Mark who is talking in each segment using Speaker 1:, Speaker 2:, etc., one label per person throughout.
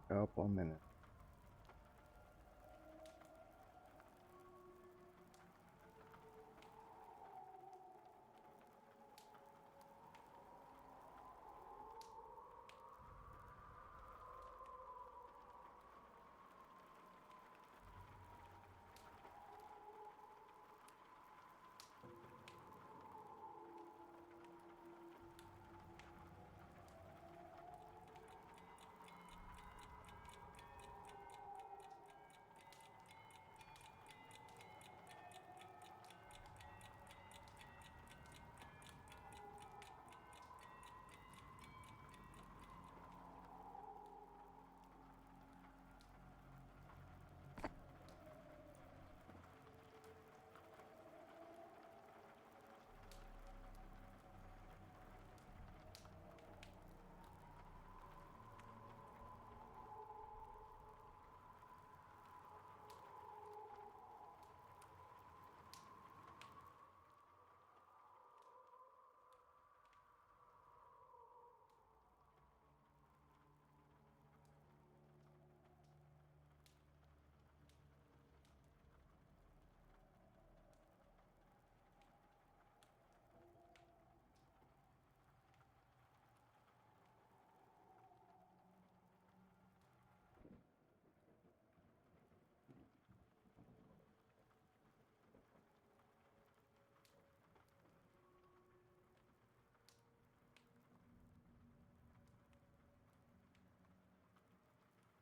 Speaker 1: Couple minutes.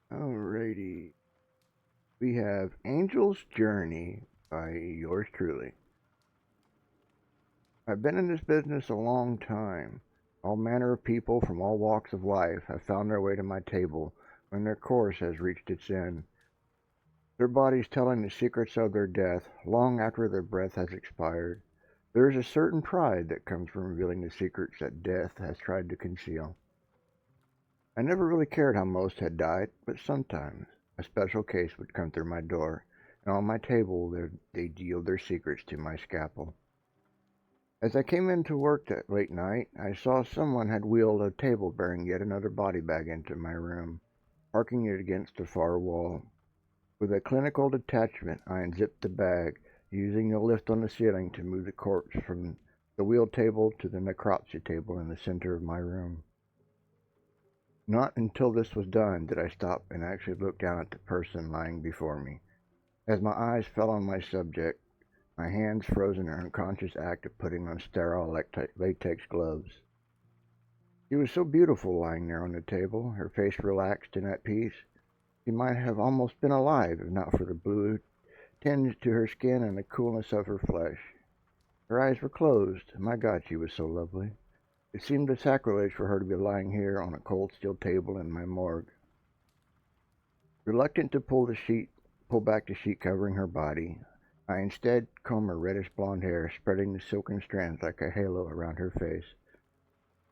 Speaker 1: Alrighty. We have Angel's Journey by yours truly. I've been in this business a long time. All manner of people from all walks of life have found their way to my table when their course has reached its end. Their bodies telling the secrets of their death long after their breath has expired. There is a certain pride that comes from revealing the secrets that death has tried to conceal. I never really cared how most had died, but sometimes a special case would come through my door, and on my table they'd yield their secrets to my scalpel. As I came into work that late night, I saw someone had wheeled a table bearing yet another body bag into my room, parking it against the far wall. With a clinical detachment, I unzipped the bag, using the lift on the ceiling to move the corpse from the wheel table to the necropsy table in the center of my room. Not until this was done did I stop and actually look down at the person lying before me. As my eyes fell on my subject, my hands froze in an unconscious act of putting on sterile latex gloves. She was so beautiful lying there on the table, her face relaxed and at peace. She might have almost been alive if not for the blue tinge to her skin and the coolness of her flesh. Her eyes were closed. My God, she was so lovely. It seemed a sacrilege for her to be lying here on a cold steel table in my morgue. Reluctant to pull back the sheet covering her body, I instead combed her reddish blonde hair, spreading the silken strands like a halo around her face.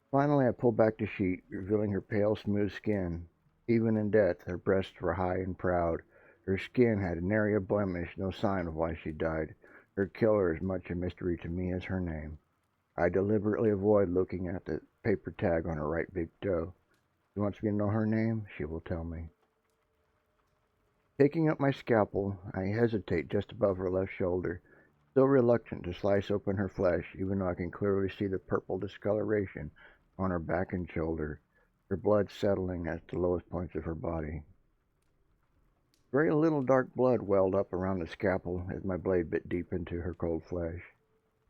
Speaker 1: Finally, I pulled back the sheet, revealing her pale, smooth skin. Even in death, her breasts were high and proud. Her skin had nary a blemish, no sign of why she died. Her killer is much a mystery to me as her name. I deliberately avoid looking at the paper tag on her right big toe. She wants me to know her name, she will tell me. Taking up my scalpel, I hesitate just above her left shoulder, still reluctant to slice open her flesh, even though I can clearly see the purple discoloration on her back and shoulder, her blood settling at the lowest points of her body. Very little dark blood welled up around the scalpel as my blade bit deep into her cold flesh.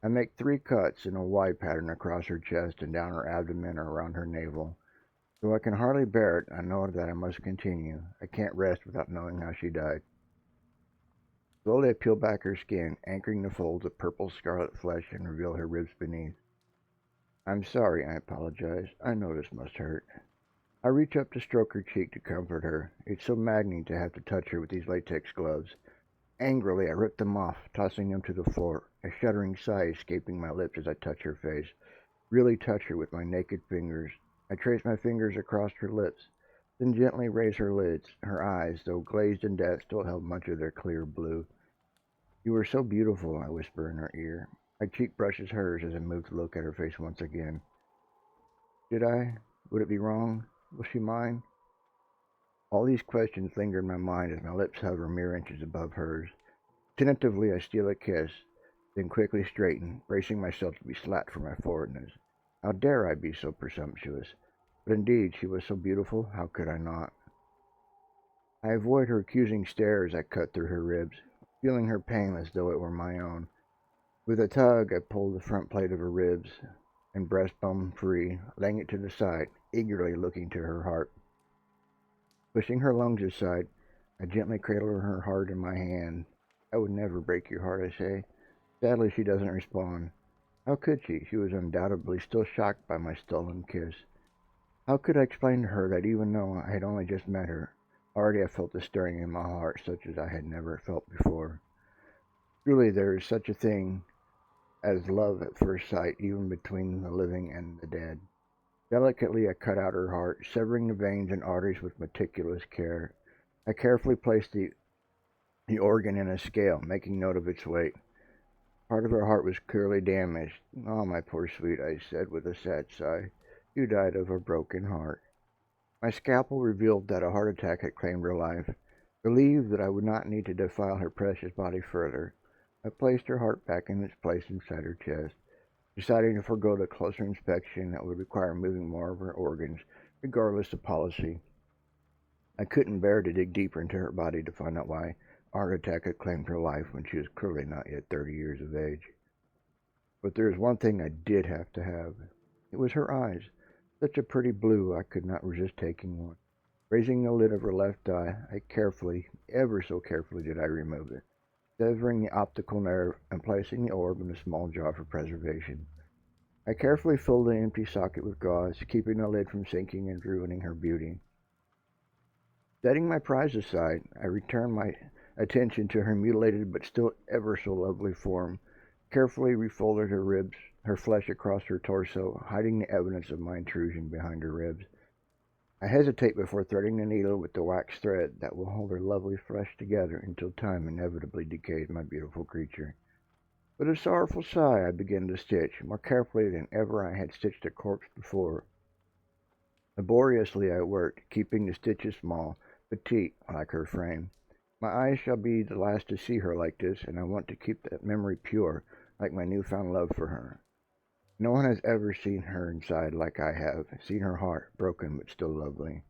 Speaker 1: I make 3 cuts in a Y pattern across her chest and down her abdomen or around her navel. Though I can hardly bear it, I know that I must continue. I can't rest without knowing how she died. Slowly I peel back her skin, anchoring the folds of purple scarlet flesh, and reveal her ribs beneath. I'm sorry, I apologize. I know this must hurt. I reach up to stroke her cheek to comfort her. It's so maddening to have to touch her with these latex gloves. Angrily, I rip them off, tossing them to the floor, a shuddering sigh escaping my lips as I touch her face. Really touch her with my naked fingers. I trace my fingers across her lips, then gently raise her lids. Her eyes, though glazed in death, still held much of their clear blue. You are so beautiful, I whisper in her ear. My cheek brushes hers as I move to look at her face once again. Should I? Would it be wrong? Will she mind? All these questions linger in my mind as my lips hover mere inches above hers. Tentatively, I steal a kiss, then quickly straighten, bracing myself to be slapped for my forwardness. How dare I be so presumptuous? But indeed, she was so beautiful, how could I not? I avoid her accusing stare as I cut through her ribs, feeling her pain as though it were my own. With a tug, I pull the front plate of her ribs and breastbone free, laying it to the side, eagerly looking to her heart. Pushing her lungs aside, I gently cradle her heart in my hand. I would never break your heart, I say. Sadly, she doesn't respond. How could she? She was undoubtedly still shocked by my stolen kiss. How could I explain to her that even though I had only just met her, already I felt a stirring in my heart such as I had never felt before? Truly, there is such a thing as love at first sight, even between the living and the dead. Delicately, I cut out her heart, severing the veins and arteries with meticulous care. I carefully placed the organ in a scale, making note of its weight. Part of her heart was clearly damaged. "Ah, my poor sweet," I said with a sad sigh. "You died of a broken heart." My scalpel revealed that a heart attack had claimed her life. Relieved that I would not need to defile her precious body further, I placed her heart back in its place inside her chest, deciding to forego the closer inspection that would require moving more of her organs, regardless of policy. I couldn't bear to dig deeper into her body to find out why a heart attack had claimed her life when she was clearly not yet 30 years of age. But there was one thing I did have to have. It was her eyes. Such a pretty blue, I could not resist taking one. Raising the lid of her left eye, I carefully, ever so carefully did I remove it, severing the optical nerve and placing the orb in a small jar for preservation. I carefully filled the empty socket with gauze, keeping the lid from sinking and ruining her beauty. Setting my prize aside, I returned my attention to her mutilated but still ever so lovely form, carefully refolded her ribs, her flesh across her torso, hiding the evidence of my intrusion behind her ribs. I hesitate before threading the needle with the wax thread that will hold her lovely flesh together until time inevitably decays my beautiful creature. With a sorrowful sigh, I begin to stitch, more carefully than ever I had stitched a corpse before. Laboriously I worked, keeping the stitches small, petite, like her frame. My eyes shall be the last to see her like this, and I want to keep that memory pure, like my newfound love for her. No one has ever seen her inside like I have, seen her heart, broken but still lovely.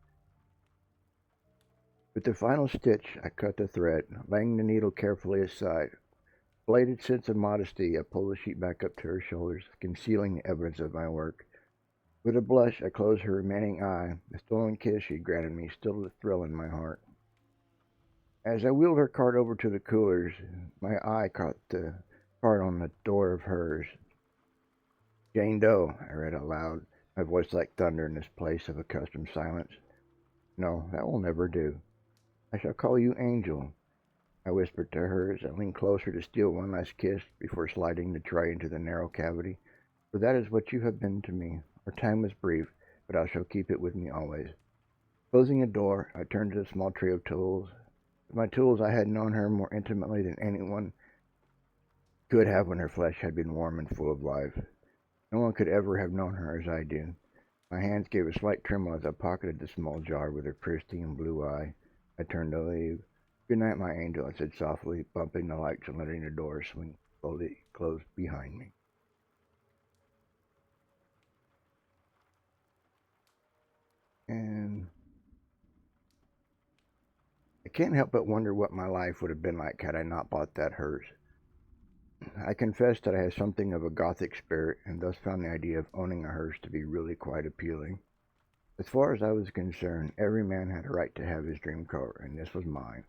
Speaker 1: With the final stitch, I cut the thread, laying the needle carefully aside. Belated sense of modesty, I pulled the sheet back up to her shoulders, concealing the evidence of my work. With a blush, I closed her remaining eye, the stolen kiss she had granted me still a thrill in my heart. As I wheeled her cart over to the coolers, my eye caught the card on the door of hers. "Jane Doe," I read aloud, my voice like thunder in this place of accustomed silence. "No, that will never do. I shall call you Angel," I whispered to her as I leaned closer to steal one last kiss before sliding the tray into the narrow cavity. "For that is what you have been to me. Our time was brief, but I shall keep it with me always." Closing the door, I turned to the small tray of tools. With my tools, I had known her more intimately than anyone could have when her flesh had been warm and full of life. No one could ever have known her as I do. My hands gave a slight tremble as I pocketed the small jar with her pristine blue eye. I turned to leave. "Good night, my angel," I said softly, bumping the lights and letting the door swing slowly closed behind me. And I can't help but wonder what my life would have been like had I not bought that hearse. I confess that I have something of a Gothic spirit, and thus found the idea of owning a hearse to be really quite appealing. As far as I was concerned, every man had a right to have his dream car, and this was mine.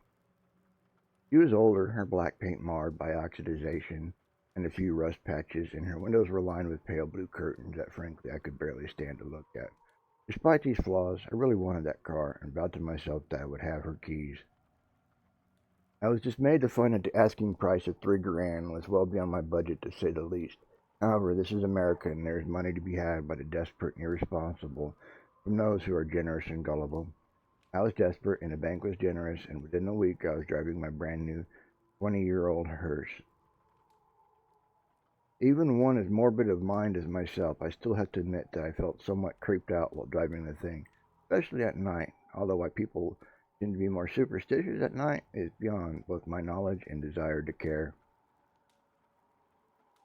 Speaker 1: She was older, her black paint marred by oxidization and a few rust patches, and her windows were lined with pale blue curtains that frankly I could barely stand to look at. Despite these flaws, I really wanted that car, and vowed to myself that I would have her keys. I was dismayed to find that the asking price of $3 grand was well beyond my budget, to say the least. However, this is America, and there is money to be had by the desperate and irresponsible from those who are generous and gullible. I was desperate, and the bank was generous, and within a week I was driving my brand new 20-year-old hearse. Even one as morbid of mind as myself, I still have to admit that I felt somewhat creeped out while driving the thing, especially at night, although people Seem to be more superstitious at night is beyond both my knowledge and desire to care.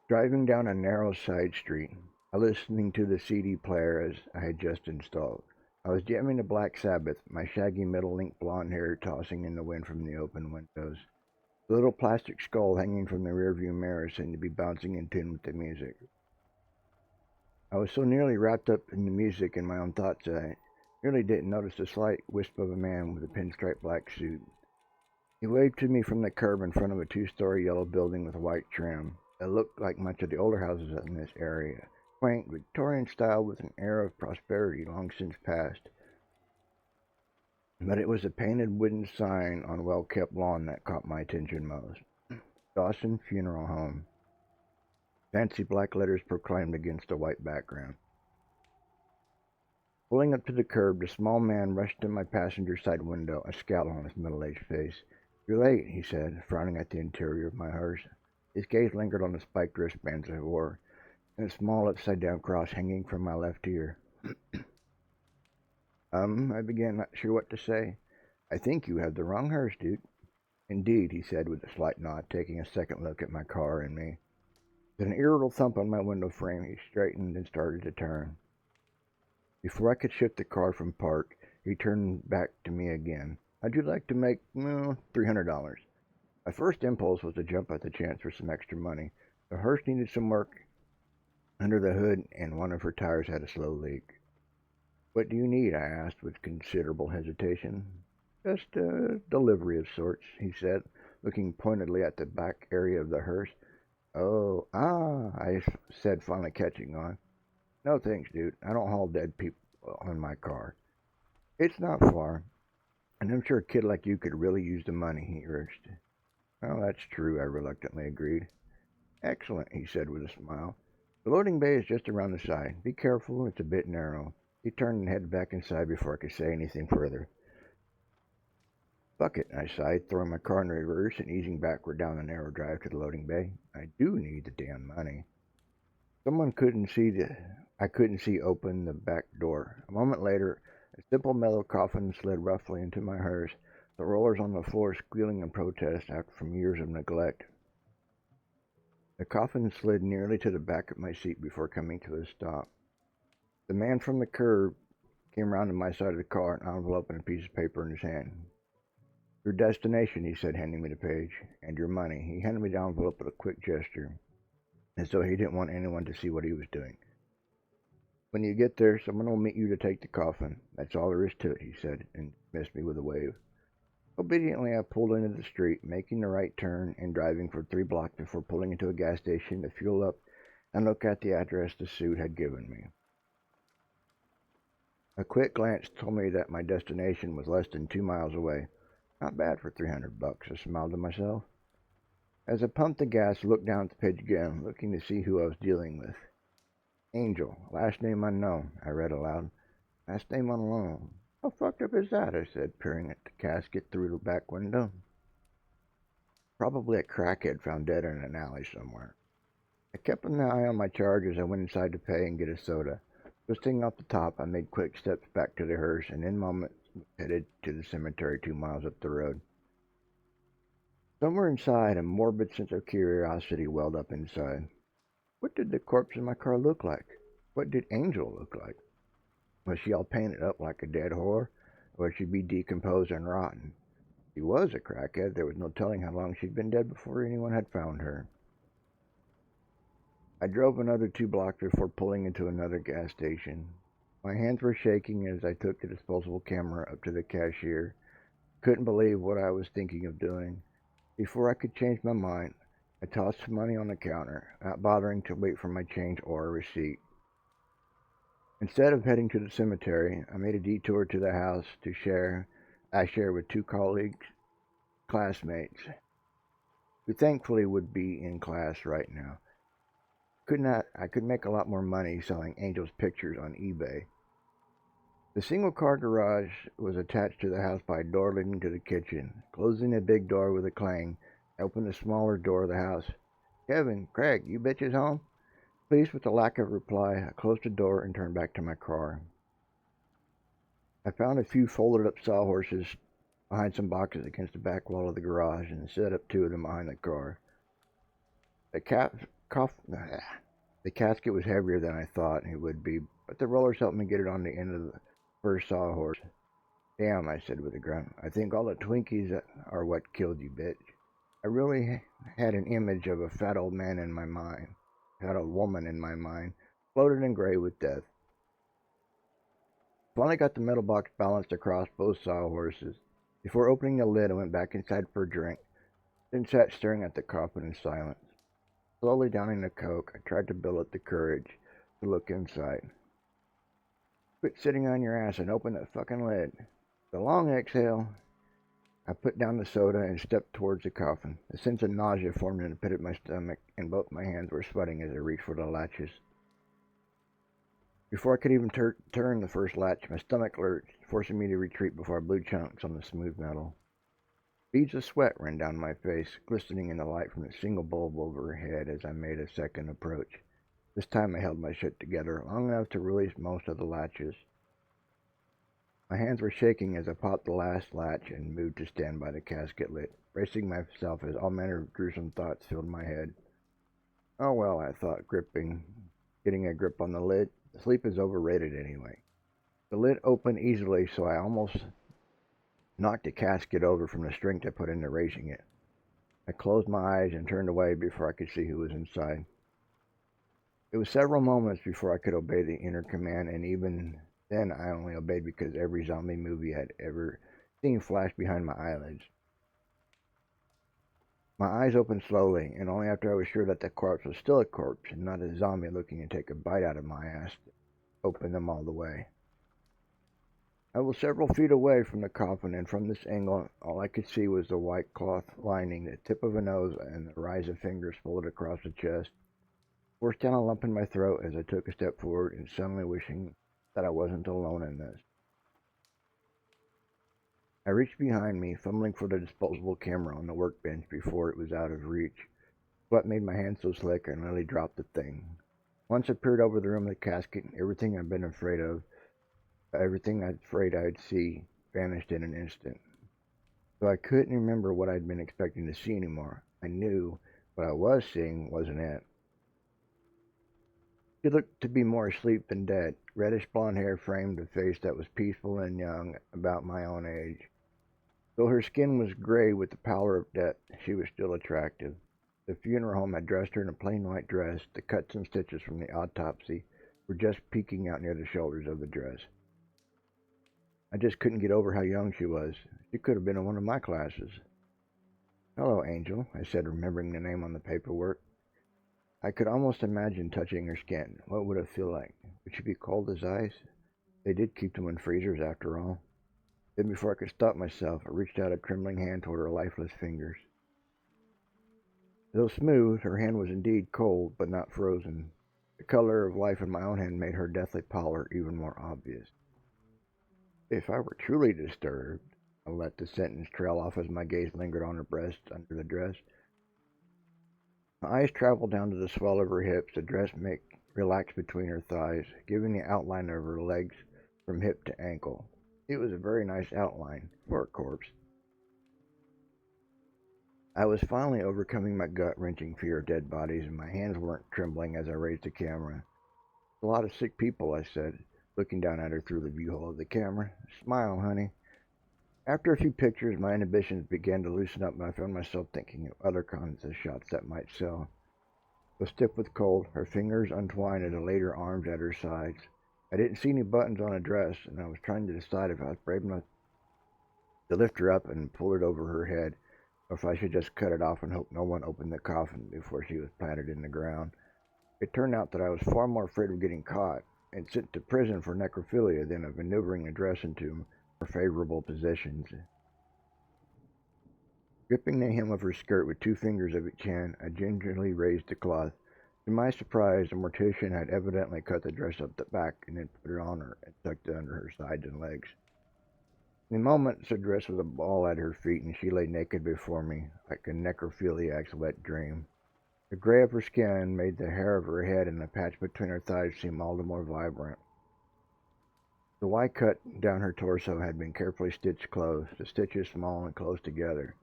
Speaker 1: Driving down a narrow side street, I was listening to the CD player as I had just installed. I was jamming to Black Sabbath, my shaggy middle-length blonde hair tossing in the wind from the open windows. The little plastic skull hanging from the rearview mirror seemed to be bouncing in tune with the music. I was so nearly wrapped up in the music and my own thoughts that I nearly didn't notice the slight wisp of a man with a pinstripe black suit. He waved to me from the curb in front of a two-story yellow building with white trim. It looked like much of the older houses in this area, quaint Victorian style with an air of prosperity long since past. But it was a painted wooden sign on a well-kept lawn that caught my attention most. Dawson Funeral Home. Fancy black letters proclaimed against a white background. Pulling up to the curb, the small man rushed to my passenger side window, a scowl on his middle-aged face. "You're late," he said, frowning at the interior of my hearse. His gaze lingered on the spiked wristbands I wore, and a small upside-down cross hanging from my left ear. I began, not sure what to say. "I think you have the wrong hearse, dude." "Indeed," he said with a slight nod, taking a second look at my car and me. With an irritable thump on my window frame, he straightened and started to turn. Before I could shift the car from park, he turned back to me again. "How'd you like to make, $300? My first impulse was to jump at the chance for some extra money. The hearse needed some work under the hood, and one of her tires had a slow leak. "What do you need?" I asked with considerable hesitation. "Just a delivery of sorts," he said, looking pointedly at the back area of the hearse. "Oh, I said, finally catching on. "No thanks, dude. I don't haul dead people on my car." "It's not far, and I'm sure a kid like you could really use the money," he urged. "Well, that's true," I reluctantly agreed. "Excellent," he said with a smile. "The loading bay is just around the side. Be careful, it's a bit narrow." He turned and headed back inside before I could say anything further. "Fuck it," I sighed, throwing my car in reverse and easing backward down the narrow drive to the loading bay. "I do need the damn money." Someone I couldn't see open the back door. A moment later, a simple metal coffin slid roughly into my hearse, the rollers on the floor squealing in protest from years of neglect. The coffin slid nearly to the back of my seat before coming to a stop. The man from the curb came round to my side of the car, an envelope and a piece of paper in his hand. "Your destination," he said, handing me the page, "and your money." He handed me the envelope with a quick gesture, as though he didn't want anyone to see what he was doing. "When you get there, someone will meet you to take the coffin. That's all there is to it," he said, and dismissed me with a wave. Obediently, I pulled into the street, making the right turn and driving for 3 blocks before pulling into a gas station to fuel up and look at the address the suit had given me. A quick glance told me that my destination was less than 2 miles away. Not bad for $300, I smiled to myself. As I pumped the gas, I looked down at the page again, looking to see who I was dealing with. "Angel, last name unknown," I read aloud. "Last name unknown. How fucked up is that?" I said, peering at the casket through the back window. "Probably a crackhead found dead in an alley somewhere." I kept an eye on my charge as I went inside to pay and get a soda. Twisting off the top, I made quick steps back to the hearse and in moments headed to the cemetery 2 miles up the road. Somewhere inside, a morbid sense of curiosity welled up inside. What did the corpse in my car look like? What did Angel look like? Was she all painted up like a dead whore, or would she be decomposed and rotten? If she was a crackhead, there was no telling how long she'd been dead before anyone had found her. I drove another 2 blocks before pulling into another gas station. My hands were shaking as I took the disposable camera up to the cashier. Couldn't believe what I was thinking of doing. Before I could change my mind, I tossed the money on the counter, not bothering to wait for my change or a receipt. Instead of heading to the cemetery, I made a detour to the house I share with 2 classmates, who thankfully would be in class right now. I could make a lot more money selling Angel's pictures on eBay. The single-car garage was attached to the house by a door leading to the kitchen. Closing the big door with a clang, I opened the smaller door of the house. "Kevin, Craig, you bitches home?" Pleased with the lack of reply, I closed the door and turned back to my car. I found a few folded-up sawhorses behind some boxes against the back wall of the garage and set up two of them behind the car. The the casket was heavier than I thought it would be, but the rollers helped me get it on the end of the first sawhorse. Damn, I said with a grunt. I think all the Twinkies are what killed you, bitch. I really had an image of a fat old man in my mind, fat old woman in my mind, floated in gray with death. Finally got the metal box balanced across both sawhorses. Before opening the lid, I went back inside for a drink, then sat staring at the coffin in silence. Slowly downing the Coke, I tried to build up the courage to look inside. Quit sitting on your ass and open that fucking lid. The long exhale, I put down the soda and stepped towards the coffin. A sense of nausea formed in the pit of my stomach, and both my hands were sweating as I reached for the latches. Before I could even turn the first latch, my stomach lurched, forcing me to retreat before I blew chunks on the smooth metal. Beads of sweat ran down my face, glistening in the light from the single bulb overhead as I made a second approach. This time I held my shit together long enough to release most of the latches. My hands were shaking as I popped the last latch and moved to stand by the casket lid, bracing myself as all manner of gruesome thoughts filled my head. Oh well, I thought, getting a grip on the lid. Sleep is overrated anyway. The lid opened easily, so I almost knocked the casket over from the strength I put into raising it. I closed my eyes and turned away before I could see who was inside. It was several moments before I could obey the inner command, and even then I only obeyed because every zombie movie I'd ever seen flashed behind my eyelids. My eyes opened slowly, and only after I was sure that the corpse was still a corpse and not a zombie looking to take a bite out of my ass opened them all the way. I was several feet away from the coffin, and from this angle, all I could see was the white cloth lining, the tip of a nose, and the rise of fingers folded across the chest. Forced down a lump in my throat as I took a step forward, and suddenly wishing that I wasn't alone in this. I reached behind me, fumbling for the disposable camera on the workbench before it was out of reach. Sweat made my hands so slick I nearly dropped the thing. Once I peered over the rim of the casket, everything I'd been afraid of, everything I'd afraid I'd see, vanished in an instant. So I couldn't remember what I'd been expecting to see anymore. I knew what I was seeing wasn't it. She looked to be more asleep than dead. Reddish blonde hair framed a face that was peaceful and young, about my own age. Though her skin was gray with the pallor of death, she was still attractive. The funeral home had dressed her in a plain white dress. The cuts and stitches from the autopsy were just peeking out near the shoulders of the dress. I just couldn't get over how young she was. She could have been in one of my classes. Hello, Angel, I said, remembering the name on the paperwork. I could almost imagine touching her skin. What would it feel like? Would she be cold as ice? They did keep them in freezers, after all. Then, before I could stop myself, I reached out a trembling hand toward her lifeless fingers. Though smooth, her hand was indeed cold, but not frozen. The color of life in my own hand made her deathly pallor even more obvious. If I were truly disturbed, I let the sentence trail off as my gaze lingered on her breast under the dress. My eyes traveled down to the swell of her hips, the dress relaxed between her thighs, giving the outline of her legs from hip to ankle. It was a very nice outline for a corpse. I was finally overcoming my gut-wrenching fear of dead bodies, and my hands weren't trembling as I raised the camera. A lot of sick people, I said, looking down at her through the viewhole of the camera. Smile, honey. After a few pictures, my inhibitions began to loosen up, and I found myself thinking of other kinds of shots that might sell. Though stiff with cold, her fingers untwined and laid her arms at her sides. I didn't see any buttons on a dress, and I was trying to decide if I was brave enough to lift her up and pull it over her head, or if I should just cut it off and hope no one opened the coffin before she was planted in the ground. It turned out that I was far more afraid of getting caught and sent to prison for necrophilia than of maneuvering the dress into more favorable positions. Gripping the hem of her skirt with 2 fingers of each hand, I gingerly raised the cloth. To my surprise, the mortician had evidently cut the dress up the back and then put it on her and tucked it under her sides and legs. In a moment, the dress was a ball at her feet, and she lay naked before me, like a necrophiliac's wet dream. The gray of her skin made the hair of her head and the patch between her thighs seem all the more vibrant. The Y cut down her torso had been carefully stitched closed, the stitches small and close together.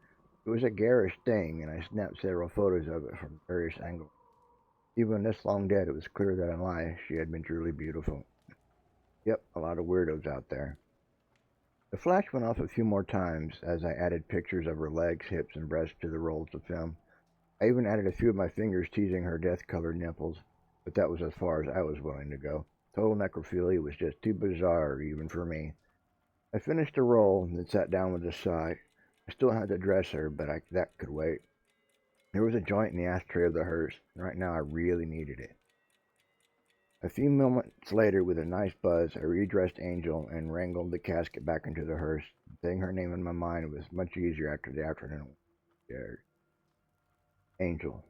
Speaker 1: It was a garish thing, and I snapped several photos of it from various angles. Even this long dead, it was clear that in life she had been truly beautiful. Yep, a lot of weirdos out there. The flash went off a few more times as I added pictures of her legs, hips, and breasts to the rolls of film. I even added a few of my fingers teasing her death-colored nipples, but that was as far as I was willing to go. Total necrophilia was just too bizarre even for me. I finished the roll and then sat down with a sigh. I still had to dress her, but that could wait. There was a joint in the ashtray of the hearse, and right now I really needed it. A few moments later, with a nice buzz, I redressed Angel and wrangled the casket back into the hearse. Saying her name in my mind was much easier after the afternoon was scared. Angel.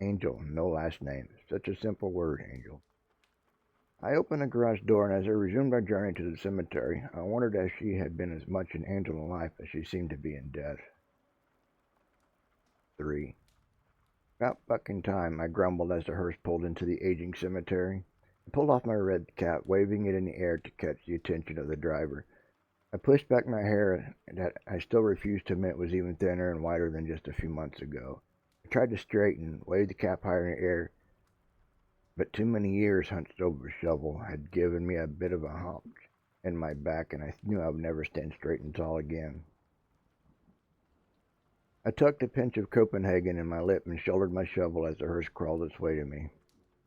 Speaker 1: Angel, no last name. Such a simple word, Angel. I opened the garage door, and as I resumed our journey to the cemetery, I wondered if she had been as much an angel in life as she seemed to be in death. 3. About fucking time, I grumbled as the hearse pulled into the aging cemetery. I pulled off my red cap, waving it in the air to catch the attention of the driver. I pushed back my hair that I still refused to admit was even thinner and whiter than just a few months ago. I tried to straighten, waved the cap higher in the air, but too many years hunched over a shovel had given me a bit of a hump in my back, and I knew I would never stand straight and tall again. I tucked a pinch of Copenhagen in my lip and shouldered my shovel as the hearse crawled its way to me.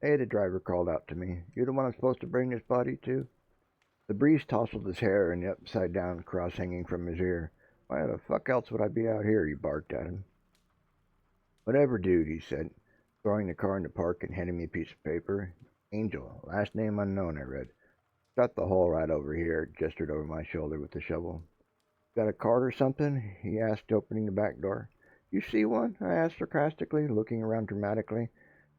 Speaker 1: "Hey," the driver called out to me. "You the one I'm supposed to bring this body to?" The breeze tousled his hair and the upside-down cross hanging from his ear. "Why the fuck else would I be out here?" he barked at him. "Whatever, dude," he said, throwing the car into park and handing me a piece of paper. "Angel, last name unknown," I read. "Got the hole right over here," gestured over my shoulder with the shovel. "Got a card or something?" he asked, opening the back door. "You see one?" I asked sarcastically, looking around dramatically.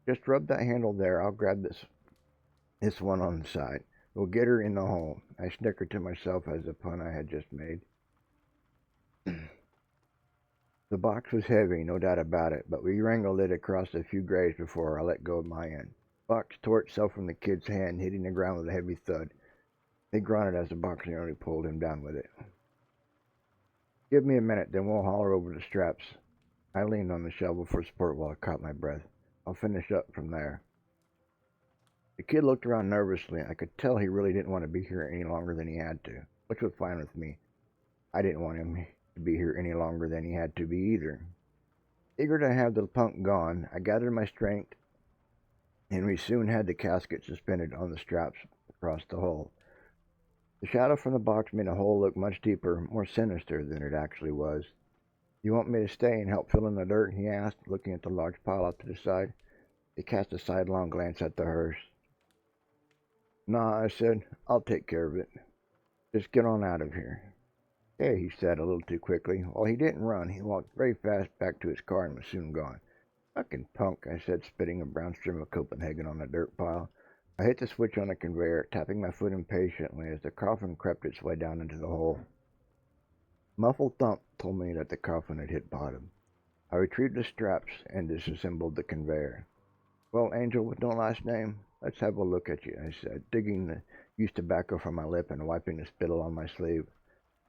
Speaker 1: "Just rub that handle there. I'll grab this one on the side. We'll get her in the hole." I snickered to myself as the pun I had just made. The box was heavy, no doubt about it, but we wrangled it across a few graves before I let go of my end. The box tore itself from the kid's hand, hitting the ground with a heavy thud. They grunted as the box nearly pulled him down with it. "Give me a minute, then we'll haul her over the straps." I leaned on the shovel for support while I caught my breath. "I'll finish up from there." The kid looked around nervously. I could tell he really didn't want to be here any longer than he had to, which was fine with me. I didn't want him to be here any longer than he had to be either. Eager to have the punk gone, I gathered my strength, and we soon had the casket suspended on the straps across the hole. The shadow from the box made the hole look much deeper, more sinister than it actually was. "You want me to stay and help fill in the dirt?" he asked, looking at the large pile off to the side. He cast a sidelong glance at the hearse. "Nah," I said. "I'll take care of it. Just get on out of here." "Hey," he said a little too quickly. While he didn't run, he walked very fast back to his car and was soon gone. "Fucking punk," I said, spitting a brown stream of Copenhagen on the dirt pile. I hit the switch on the conveyor, tapping my foot impatiently as the coffin crept its way down into the hole. A muffled thump told me that the coffin had hit bottom. I retrieved the straps and disassembled the conveyor. "Well, Angel with no last name, let's have a look at you," I said, digging the used tobacco from my lip and wiping the spittle on my sleeve.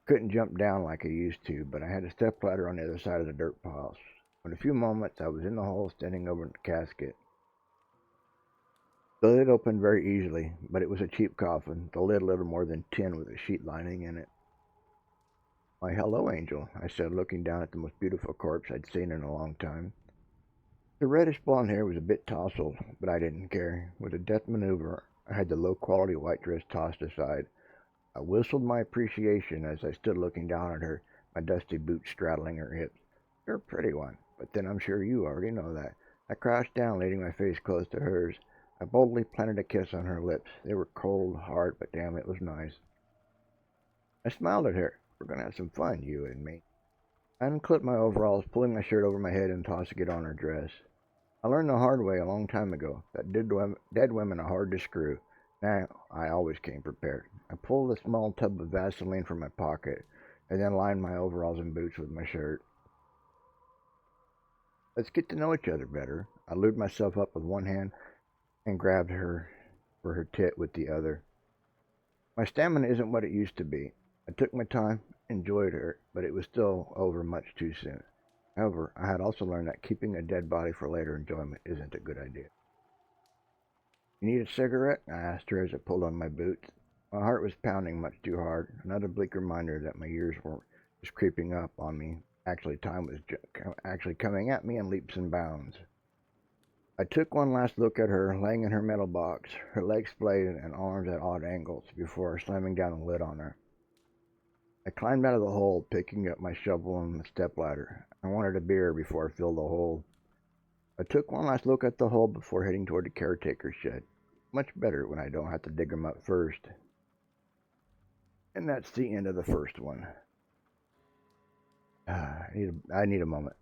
Speaker 1: Couldn't jump down like I used to, but I had a stepladder on the other side of the dirt piles. In a few moments, I was in the hole, standing over the casket. The lid opened very easily, but it was a cheap coffin, the lid a little more than tin with a sheet lining in it. "Why, hello, Angel," I said, looking down at the most beautiful corpse I'd seen in a long time. The reddish blonde hair was a bit tousled, but I didn't care. With a deft maneuver, I had the low-quality white dress tossed aside. I whistled my appreciation as I stood looking down at her, my dusty boots straddling her hips. "You're a pretty one, but then I'm sure you already know that." I crouched down, leaning my face close to hers. I boldly planted a kiss on her lips. They were cold, hard, but damn, it was nice. I smiled at her. "We're going to have some fun, you and me." I unclipped my overalls, pulling my shirt over my head and tossing it on her dress. I learned the hard way a long time ago that dead women are hard to screw. Now, I always came prepared. I pulled a small tub of Vaseline from my pocket and then lined my overalls and boots with my shirt. "Let's get to know each other better." I lubed myself up with one hand and grabbed her for her tit with the other. My stamina isn't what it used to be. I took my time, enjoyed her, but it was still over much too soon. However, I had also learned that keeping a dead body for later enjoyment isn't a good idea. You need a cigarette? I asked her as I pulled on my boots. My heart was pounding much too hard, another bleak reminder that my years were just creeping up on me. Actually, time was actually coming at me in leaps and bounds. I took one last look at her, laying in her metal box, her legs splayed and arms at odd angles, before slamming down the lid on her. I climbed out of the hole, picking up my shovel and the stepladder. I wanted a beer before I filled the hole. I took one last look at the hole before heading toward the caretaker's shed. Much better when I don't have to dig 'em up first. And that's the end of the first one. I need a moment.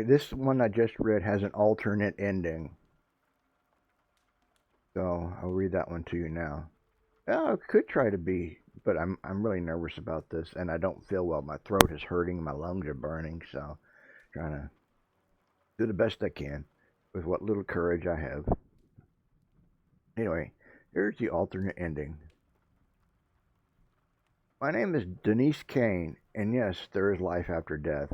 Speaker 1: This one I just read has an alternate ending, so I'll read that one to you now. Oh, it could try to be, but I'm really nervous about this, and I don't feel well. My throat is hurting, my lungs are burning, so trying to do the best I can with what little courage I have. Anyway, here's the alternate ending. My name is Denise Kane, and yes, there is life after death.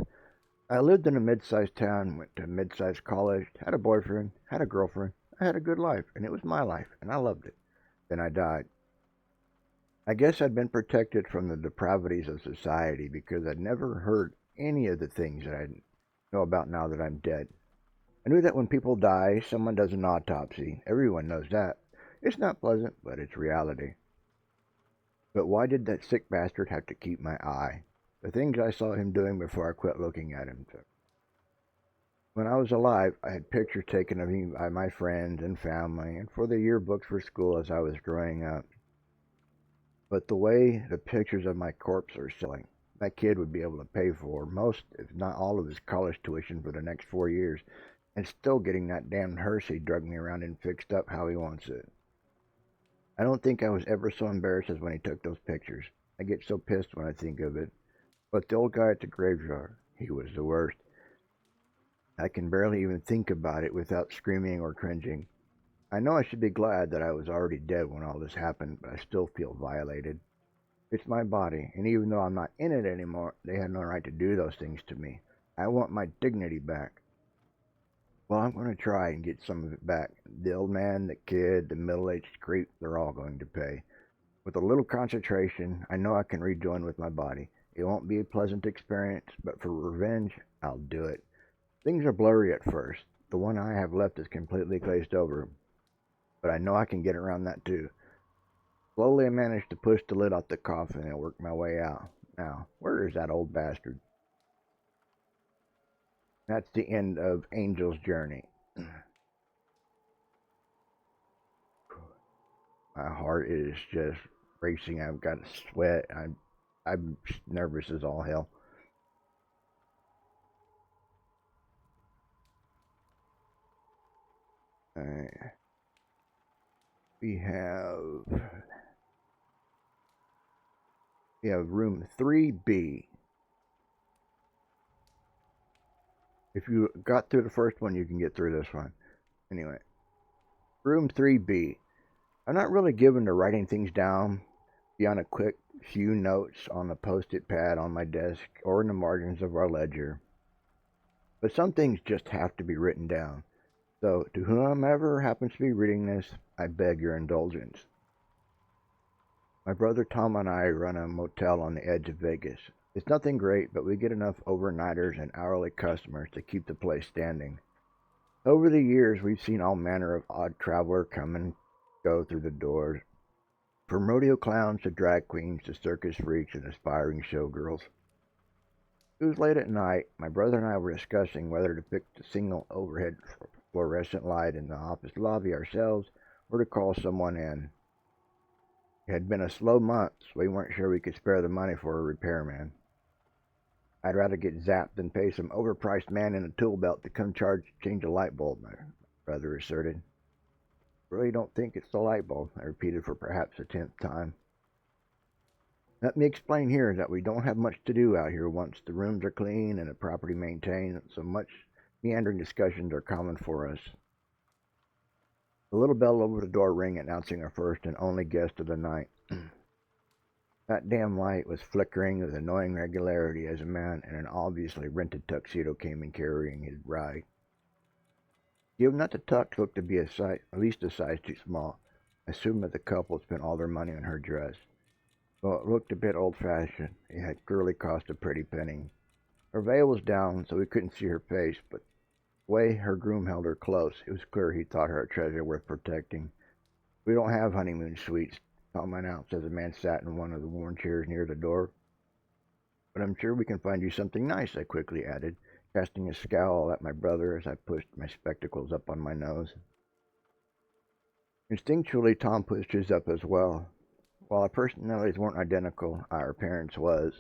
Speaker 1: I lived in a mid-sized town, went to a mid-sized college, had a boyfriend, had a girlfriend. I had a good life, and it was my life, and I loved it. Then I died. I guess I'd been protected from the depravities of society because I'd never heard any of the things that I know about now that I'm dead. I knew that when people die, someone does an autopsy. Everyone knows that. It's not pleasant, but it's reality. But why did that sick bastard have to keep my eye? The things I saw him doing before I quit looking at him. When I was alive, I had pictures taken of me by my friends and family and for the yearbooks for school as I was growing up. But the way the pictures of my corpse are selling, that kid would be able to pay for most, if not all, of his college tuition for the next 4 years, and still getting that damned hearse he drug me around and fixed up how he wants it. I don't think I was ever so embarrassed as when he took those pictures. I get so pissed when I think of it. But the old guy at the graveyard, he was the worst. I can barely even think about it without screaming or cringing. I know I should be glad that I was already dead when all this happened, but I still feel violated. It's my body, and even though I'm not in it anymore, they had no right to do those things to me. I want my dignity back. Well, I'm going to try and get some of it back. The old man, the kid, the middle-aged creep, they're all going to pay. With a little concentration, I know I can rejoin with my body. It won't be a pleasant experience, but for revenge, I'll do it. Things are blurry at first. The one I have left is completely glazed over, but I know I can get around that too. Slowly I managed to push the lid off the coffin and work my way out. Now, where is that old bastard? That's the end of Angel's Journey. My heart is just racing. I've got sweat. I'm nervous as all hell. Alright. We have room 3B. If you got through the first one, you can get through this one. Anyway, room 3B. I'm not really given to writing things down beyond a quick few notes on the post-it pad on my desk or in the margins of our ledger. But some things just have to be written down. So, to whomever happens to be reading this, I beg your indulgence. My brother Tom and I run a motel on the edge of Vegas. It's nothing great, but we get enough overnighters and hourly customers to keep the place standing. Over the years, we've seen all manner of odd traveler come and go through the doors, from rodeo clowns to drag queens to circus freaks and aspiring showgirls. It was late at night. My brother and I were discussing whether to pick the single overhead fluorescent light in the office lobby ourselves or to call someone in. It had been a slow month, so we weren't sure we could spare the money for a repairman. I'd rather get zapped than pay some overpriced man in a tool belt to come change a light bulb, my brother asserted. Really don't think it's the light bulb, I repeated for perhaps the 10th time. Let me explain here that we don't have much to do out here once the rooms are clean and the property maintained, so much meandering discussions are common for us. The little bell over the door rang, announcing our first and only guest of the night. That damn light was flickering with annoying regularity as a man in an obviously rented tuxedo came in carrying his bride. Given that the tux looked to be at least a size too small, I assumed that the couple spent all their money on her dress. Well, it looked a bit old-fashioned. It had clearly cost a pretty penny. Her veil was down, so we couldn't see her face, but the way her groom held her close, it was clear he thought her a treasure worth protecting. We don't have honeymoon suites, Tom announced as a man sat in one of the worn chairs near the door. But I'm sure we can find you something nice, I quickly added, casting a scowl at my brother as I pushed my spectacles up on my nose. Instinctually, Tom pushed his up as well. While our personalities weren't identical, our appearance was.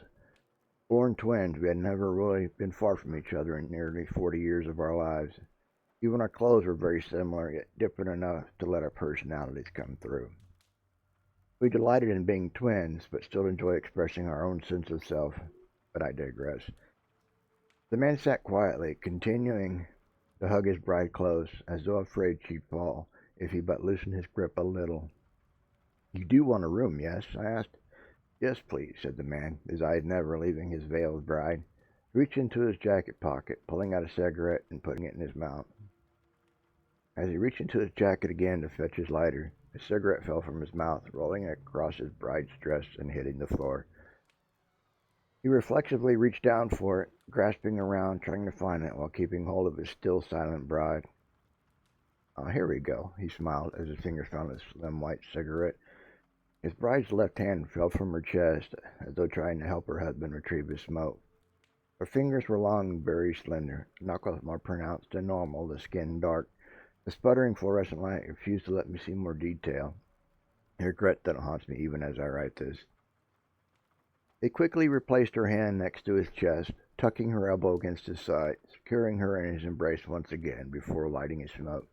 Speaker 1: Born twins, we had never really been far from each other in nearly 40 years of our lives. Even our clothes were very similar, yet different enough to let our personalities come through. We delighted in being twins, but still enjoy expressing our own sense of self. But I digress. The man sat quietly, continuing to hug his bride close, as though afraid she'd fall if he but loosened his grip a little. You do want a room, yes? I asked. Yes, please, said the man, his eyes never leaving his veiled bride. He reached into his jacket pocket, pulling out a cigarette and putting it in his mouth. As he reached into his jacket again to fetch his lighter, a cigarette fell from his mouth, rolling across his bride's dress and hitting the floor. He reflexively reached down for it, grasping around, trying to find it while keeping hold of his still silent bride. Oh, here we go, he smiled as his fingers found his slim white cigarette. His bride's left hand fell from her chest, as though trying to help her husband retrieve his smoke. Her fingers were long and very slender, knuckles more pronounced than normal, the skin dark. The sputtering fluorescent light refused to let me see more detail. I regret that it haunts me even as I write this. He quickly replaced her hand next to his chest, tucking her elbow against his side, securing her in his embrace once again before lighting his smoke.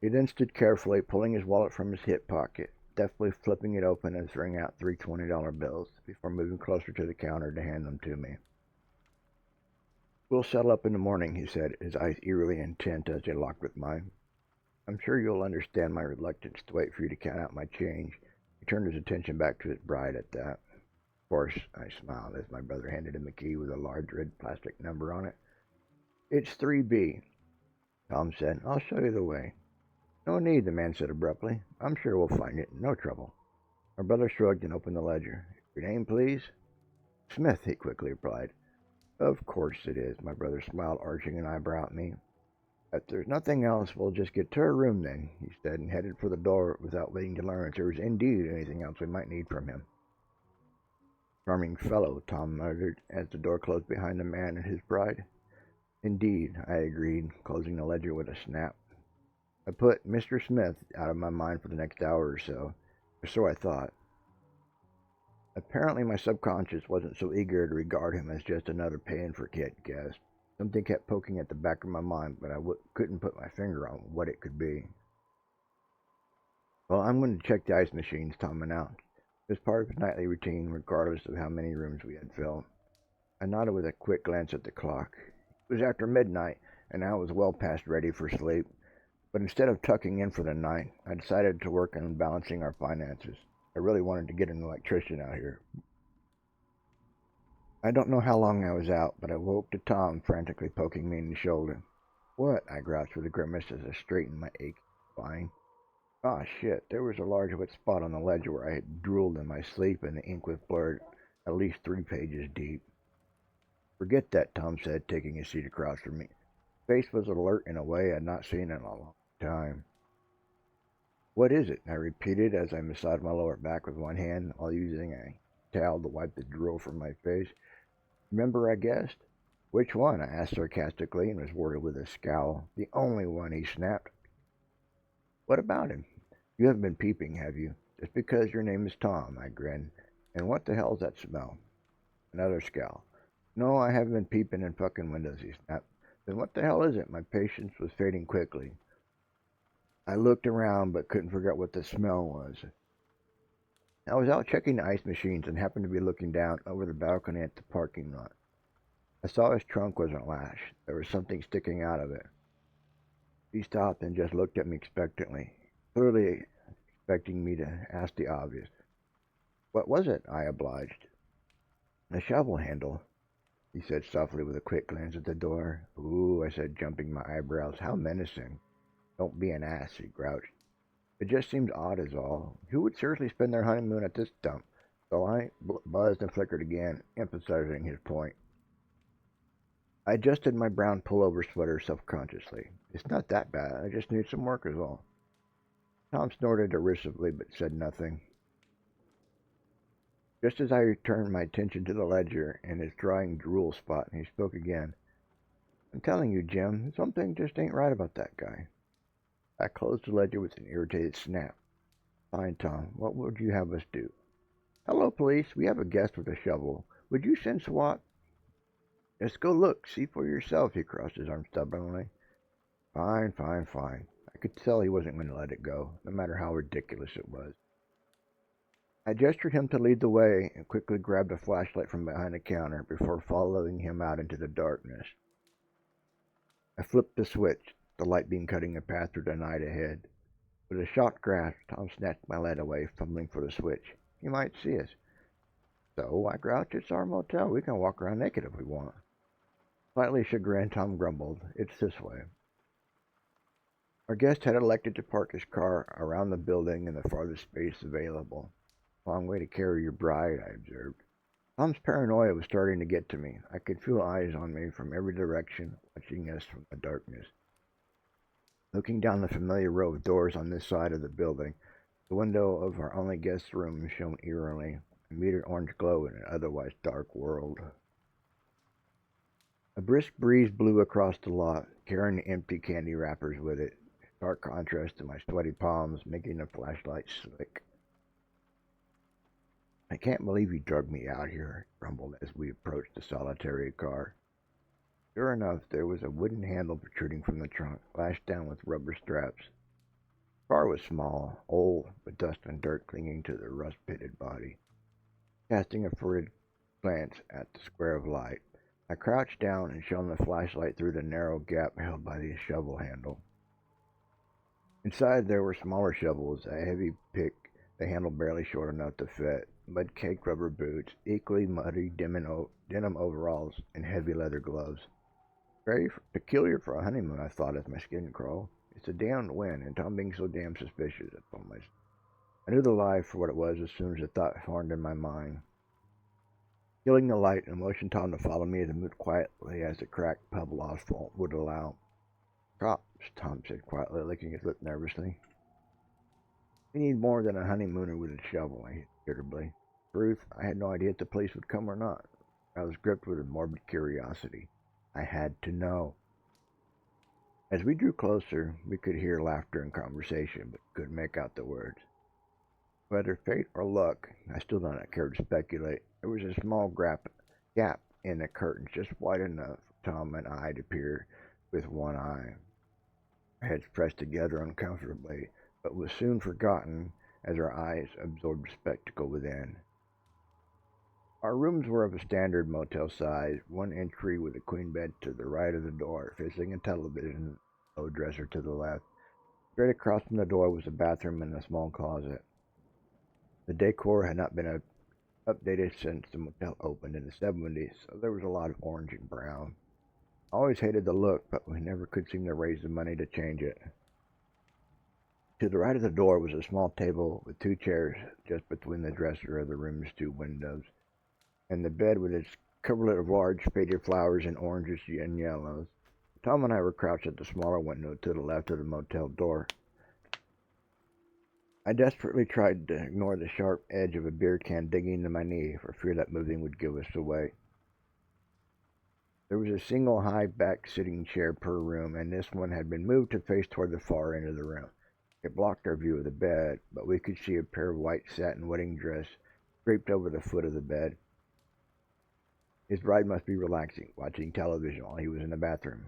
Speaker 1: He then stood carefully, pulling his wallet from his hip pocket, deftly flipping it open and throwing out 3 $20 bills before moving closer to the counter to hand them to me. We'll settle up in the morning, he said, his eyes eerily intent as they locked with mine. I'm sure you'll understand my reluctance to wait for you to count out my change. He turned his attention back to his bride at that. Of course, I smiled as my brother handed him a key with a large red plastic number on it. It's 3B, Tom said. I'll show you the way. No need, the man said abruptly. I'm sure we'll find it. No trouble. My brother shrugged and opened the ledger. Your name, please? Smith, he quickly replied. Of course it is, my brother smiled, arching an eyebrow at me. If there's nothing else, we'll just get to our room then, he said, and headed for the door without waiting to learn if there was indeed anything else we might need from him. Charming fellow, Tom muttered as the door closed behind the man and his bride. Indeed, I agreed, closing the ledger with a snap. I put Mr. Smith out of my mind for the next hour or so I thought. Apparently my subconscious wasn't so eager to regard him as just another paying-for-kid guest. Something kept poking at the back of my mind, but I couldn't put my finger on what it could be. Well, I'm going to check the ice machines, Tom announced. It was part of his nightly routine, regardless of how many rooms we had filled. I nodded with a quick glance at the clock. It was after midnight, and I was well past ready for sleep. But instead of tucking in for the night, I decided to work on balancing our finances. I really wanted to get an electrician out here. I don't know how long I was out, but I woke to Tom frantically poking me in the shoulder. What? I groused with a grimace as I straightened my aching spine. Ah, shit, there was a large wet spot on the ledger where I had drooled in my sleep, and the ink was blurred at least 3 pages deep. Forget that, Tom said, taking a seat across from me. His face was alert in a way I had not seen in a long time. What is it? I repeated as I massaged my lower back with one hand while using a towel to wipe the drool from my face. Remember I guessed? Which one? I asked sarcastically and was worded with a scowl. The only one, he snapped. What about him? You haven't been peeping, have you? Just because your name is Tom, I grinned. And what the hell's that smell? Another scowl. No, I haven't been peeping in fucking windows, he snapped. Then what the hell is it? My patience was fading quickly. I looked around but couldn't figure out what the smell was. I was out checking the ice machines and happened to be looking down over the balcony at the parking lot. I saw his trunk wasn't lashed. There was something sticking out of it. He stopped and just looked at me expectantly, clearly expecting me to ask the obvious. What was it? I obliged. A shovel handle, he said softly with a quick glance at the door. Ooh, I said, jumping my eyebrows. How menacing. Don't be an ass, he grouched. It just seemed odd is all. Who would seriously spend their honeymoon at this dump? The light buzzed and flickered again, emphasizing his point. I adjusted my brown pullover sweater self-consciously. It's not that bad. I just need some work is all. Tom snorted derisively but said nothing. Just as I returned my attention to the ledger and its drying drool spot, he spoke again. I'm telling you, Jim, something just ain't right about that guy. I closed the ledger with an irritated snap. Fine, Tom. What would you have us do? Hello, police. We have a guest with a shovel. Would you send SWAT? Just go look. See for yourself, he crossed his arms stubbornly. Fine, fine, fine. I could tell he wasn't going to let it go, no matter how ridiculous it was. I gestured him to lead the way and quickly grabbed a flashlight from behind the counter before following him out into the darkness. I flipped the switch, the light beam cutting a path through the night ahead. With a shocked grasp, Tom snatched my lead away, fumbling for the switch. He might see us. So, I grouched, it's our motel. We can walk around naked if we want. Slightly chagrined, Tom grumbled, it's this way. Our guest had elected to park his car around the building in the farthest space available. Long way to carry your bride, I observed. Tom's paranoia was starting to get to me. I could feel eyes on me from every direction, watching us from the darkness. Looking down the familiar row of doors on this side of the building, the window of our only guest's room shone eerily, a muted orange glow in an otherwise dark world. A brisk breeze blew across the lot, carrying the empty candy wrappers with it, stark contrast to my sweaty palms, making the flashlight slick. I can't believe you drugged me out here, he grumbled as we approached the solitary car. Sure enough, there was a wooden handle protruding from the trunk, lashed down with rubber straps. The car was small, old, with dust and dirt clinging to the rust-pitted body. Casting a furtive glance at the square of light, I crouched down and shone the flashlight through the narrow gap held by the shovel handle. Inside there were smaller shovels, a heavy pick, the handle barely short enough to fit, mud-caked rubber boots, equally muddy denim overalls, and heavy leather gloves. Very peculiar for a honeymoon, I thought as my skin crawled. It's a damned wind, and Tom being so damn suspicious, I told myself. I knew the lie for what it was as soon as the thought formed in my mind. Killing the light and motioned Tom to follow me to move quietly as the cracked pebble asphalt would allow. Cops, Tom said quietly, licking his lip nervously. We need more than a honeymooner with a shovel, I said irritably. Truth, I had no idea if the police would come or not. I was gripped with a morbid curiosity. I had to know. As we drew closer, we could hear laughter and conversation, but couldn't make out the words. Whether fate or luck, I still do not care to speculate. There was a small gap in the curtains, just wide enough for Tom and I to peer with one eye. Our heads pressed together uncomfortably, but was soon forgotten as our eyes absorbed the spectacle within. Our rooms were of a standard motel size, one entry with a queen bed to the right of the door, facing a television, low dresser to the left. Straight across from the door was a bathroom and a small closet. The decor had not been updated since the motel opened in the 70s, so there was a lot of orange and brown. I always hated the look, but we never could seem to raise the money to change it. To the right of the door was a small table with two chairs just between the dresser of the room's two windows, and the bed with its coverlet of large faded flowers in oranges and yellows. Tom and I were crouched at the smaller window to the left of the motel door. I desperately tried to ignore the sharp edge of a beer can digging into my knee for fear that moving would give us away. There was a single high-backed sitting chair per room, and this one had been moved to face toward the far end of the room. It blocked our view of the bed, but we could see a pair of white satin wedding dress draped over the foot of the bed. His bride must be relaxing, watching television while he was in the bathroom.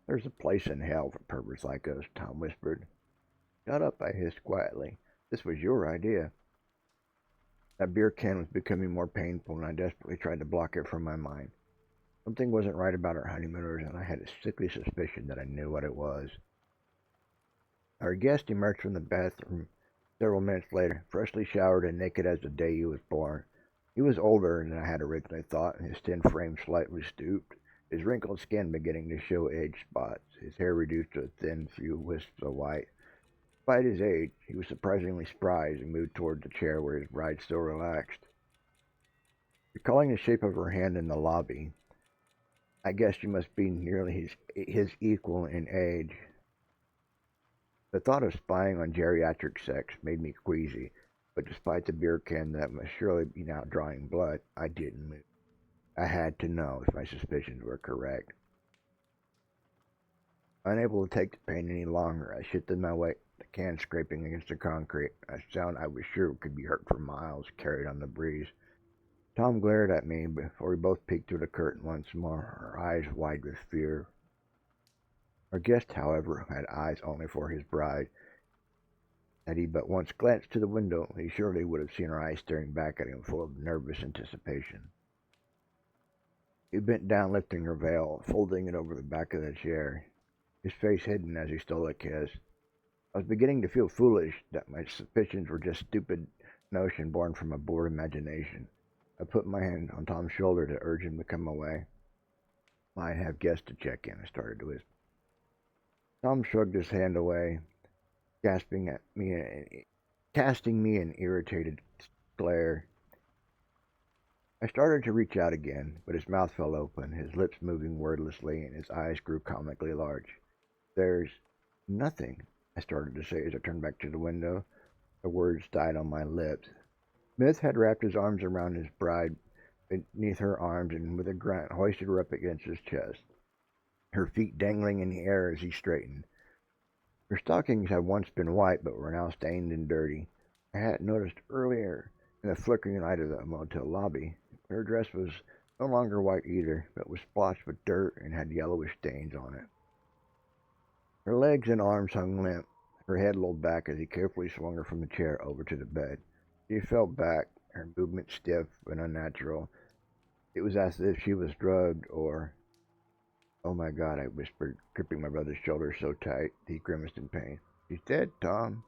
Speaker 1: There's a place in hell for perverts like us, Tom whispered. Shut up, I hissed quietly. This was your idea. That beer can was becoming more painful, and I desperately tried to block it from my mind. Something wasn't right about our honeymooners, and I had a sickly suspicion that I knew what it was. Our guest emerged from the bathroom several minutes later, freshly showered and naked as the day he was born. He was older than I had originally thought, and his thin frame slightly stooped, his wrinkled skin beginning to show age spots, his hair reduced to a thin few wisps of white. Despite his age, he was surprisingly spry as he moved toward the chair where his bride still relaxed. Recalling the shape of her hand in the lobby, I guess she must be nearly his equal in age. The thought of spying on geriatric sex made me queasy, but despite the beer can that must surely be now drawing blood, I didn't move. I had to know if my suspicions were correct. Unable to take the pain any longer, I shifted my weight, the can scraping against the concrete, a sound I was sure could be heard for miles, carried on the breeze. Tom glared at me before we both peeked through the curtain once more, our eyes wide with fear. Our guest, however, had eyes only for his bride. Had he but once glanced to the window, he surely would have seen her eyes staring back at him full of nervous anticipation. He bent down, lifting her veil, folding it over the back of the chair, his face hidden as he stole a kiss. I was beginning to feel foolish, that my suspicions were just stupid notion born from a bored imagination. I put my hand on Tom's shoulder to urge him to come away. I have guests to check in, I started to whisper. Tom shrugged his hand away, gasping at me, casting me an irritated glare. I started to reach out again, but his mouth fell open, his lips moving wordlessly, and his eyes grew comically large. There's nothing, I started to say as I turned back to the window. The words died on my lips. Smith had wrapped his arms around his bride beneath her arms and with a grunt hoisted her up against his chest, her feet dangling in the air as he straightened. Her stockings had once been white but were now stained and dirty. I hadn't noticed earlier in the flickering light of the motel lobby. Her dress was no longer white either, but was splotched with dirt and had yellowish stains on it. Her legs and arms hung limp, her head lolled back as he carefully swung her from the chair over to the bed. She fell back, her movements stiff and unnatural. It was as if she was drugged or... Oh my God, I whispered, gripping my brother's shoulder so tight he grimaced in pain. She's dead, Tom.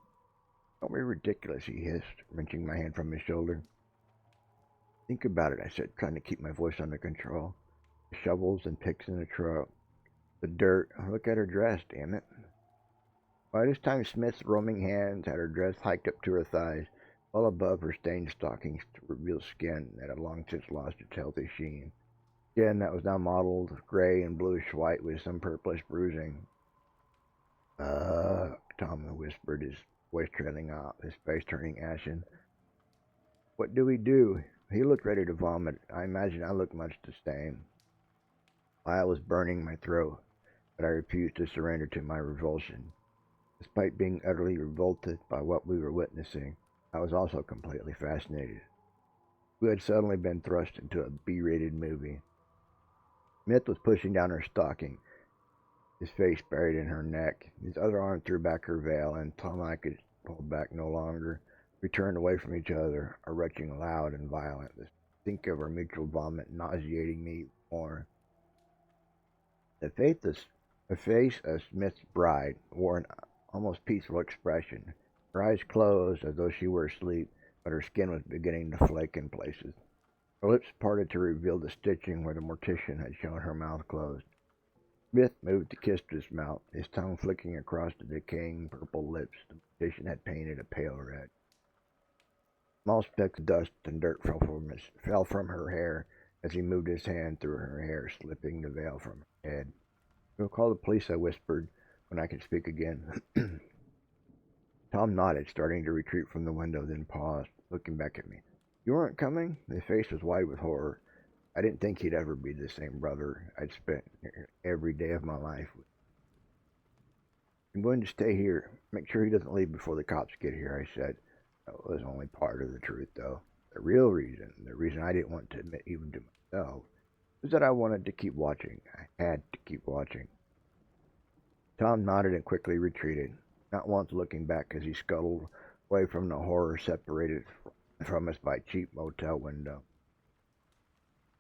Speaker 1: Don't be ridiculous, he hissed, wrenching my hand from his shoulder. Think about it, I said, trying to keep my voice under control. The shovels and picks in the truck. The dirt. Look at her dress, damn it. By this time, Smith's roaming hands had her dress hiked up to her thighs, well above her stained stockings to reveal skin that had long since lost its healthy sheen. Skin that was now mottled gray and bluish white with some purplish bruising. Tom whispered, his voice trailing off, his face turning ashen. What do we do? He looked ready to vomit. I imagine I looked much the same. Bile was burning my throat, but I refused to surrender to my revulsion. Despite being utterly revolted by what we were witnessing, I was also completely fascinated. We had suddenly been thrust into a B-rated movie. Smith was pushing down her stocking, his face buried in her neck. His other arm threw back her veil, and Tom and I could hold back no longer. We turned away from each other, our retching loud and violent, the stink of our mutual vomit nauseating me more. The face of Smith's bride wore an almost peaceful expression. Her eyes closed as though she were asleep, but her skin was beginning to flake in places. Her lips parted to reveal the stitching where the mortician had shown her mouth closed. Smith moved to kiss his mouth, his tongue flicking across the decaying purple lips the mortician had painted a pale red. Small specks of dust and dirt fell from her hair as he moved his hand through her hair, slipping the veil from her head. We'll call the police, I whispered, when I could speak again. Tom nodded, starting to retreat from the window, then paused, looking back at me. You weren't coming? His face was wide with horror. I didn't think he'd ever be the same brother I'd spent every day of my life with. I'm going to stay here. Make sure he doesn't leave before the cops get here, I said. That was only part of the truth, though. The real reason, the reason I didn't want to admit even to myself, was that I wanted to keep watching. I had to keep watching. Tom nodded and quickly retreated, not once looking back as he scuttled away from the horror separated from us by a cheap motel window.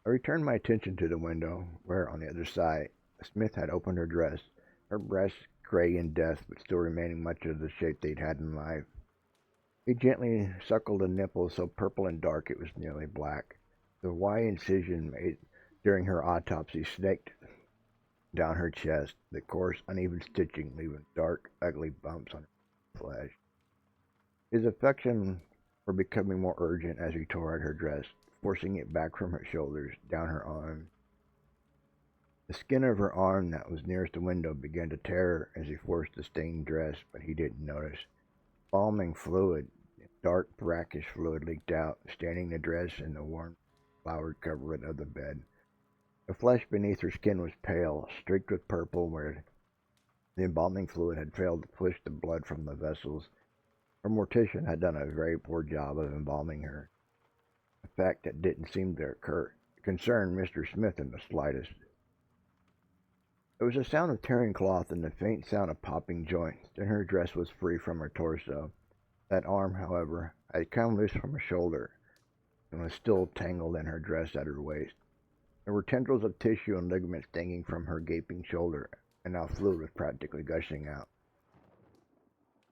Speaker 1: I returned my attention to the window, where, on the other side, Smith had opened her dress, her breasts gray in death, but still remaining much of the shape they'd had in life. He gently suckled a nipple so purple and dark it was nearly black. The wide incision made during her autopsy snaked down her chest, the coarse, uneven stitching leaving dark, ugly bumps on her flesh. His affections were becoming more urgent as he tore at her dress, forcing it back from her shoulders, down her arms. The skin of her arm that was nearest the window began to tear as he forced the stained dress, but he didn't notice. Embalming fluid, dark brackish fluid leaked out, staining the dress and the worn flowered coverlet of the bed. The flesh beneath her skin was pale, streaked with purple where the embalming fluid had failed to push the blood from the vessels. Her mortician had done a very poor job of embalming her, a fact that didn't seem to concern Mr. Smith in the slightest. There was a sound of tearing cloth and the faint sound of popping joints. Then her dress was free from her torso. That arm, however, had come loose from her shoulder and was still tangled in her dress at her waist. There were tendrils of tissue and ligaments dangling from her gaping shoulder, and now fluid was practically gushing out.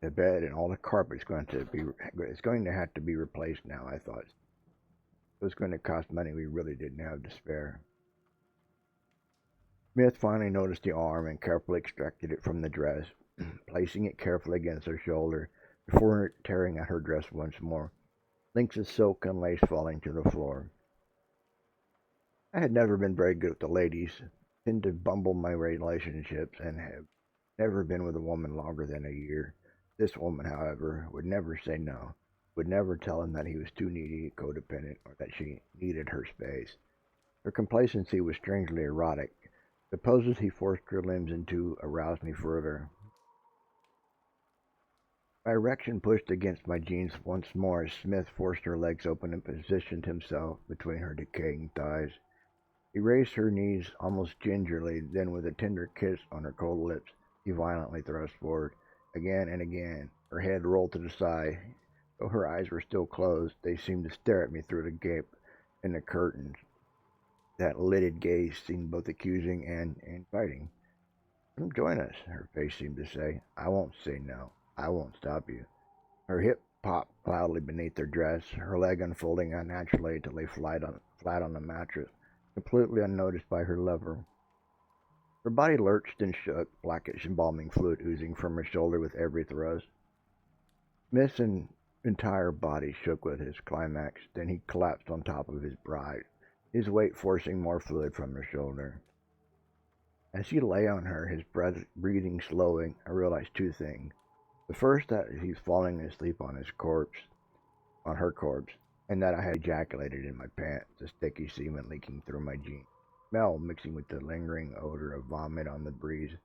Speaker 1: The bed and all the carpet is going to have to be replaced now, I thought. It was going to cost money we really didn't have to spare. Smith finally noticed the arm and carefully extracted it from the dress, placing it carefully against her shoulder before tearing at her dress once more, links of silk and lace falling to the floor. I had never been very good with the ladies, tend to bumble my relationships, and have never been with a woman longer than a year. This woman, however, would never say no, would never tell him that he was too needy, codependent, or that she needed her space. Her complacency was strangely erotic. The poses he forced her limbs into aroused me further. My erection pushed against my jeans once more as Smith forced her legs open and positioned himself between her decaying thighs. He raised her knees almost gingerly, then with a tender kiss on her cold lips, he violently thrust forward. Again and again, her head rolled to the side. Though her eyes were still closed, they seemed to stare at me through the gap in the curtains. That lidded gaze seemed both accusing and inviting. "Come join us," her face seemed to say. "I won't say no. I won't stop you." Her hip popped loudly beneath her dress, her leg unfolding unnaturally to lay flat on the mattress, completely unnoticed by her lover. Her body lurched and shook, blackish embalming fluid oozing from her shoulder with every thrust. Smith's entire body shook with his climax, then he collapsed on top of his bride, his weight forcing more fluid from her shoulder. As he lay on her, his breathing slowing, I realized two things. The first, that he's falling asleep on her corpse, and that I had ejaculated in my pants, the sticky semen leaking through my jeans, smell mixing with the lingering odor of vomit on the breeze.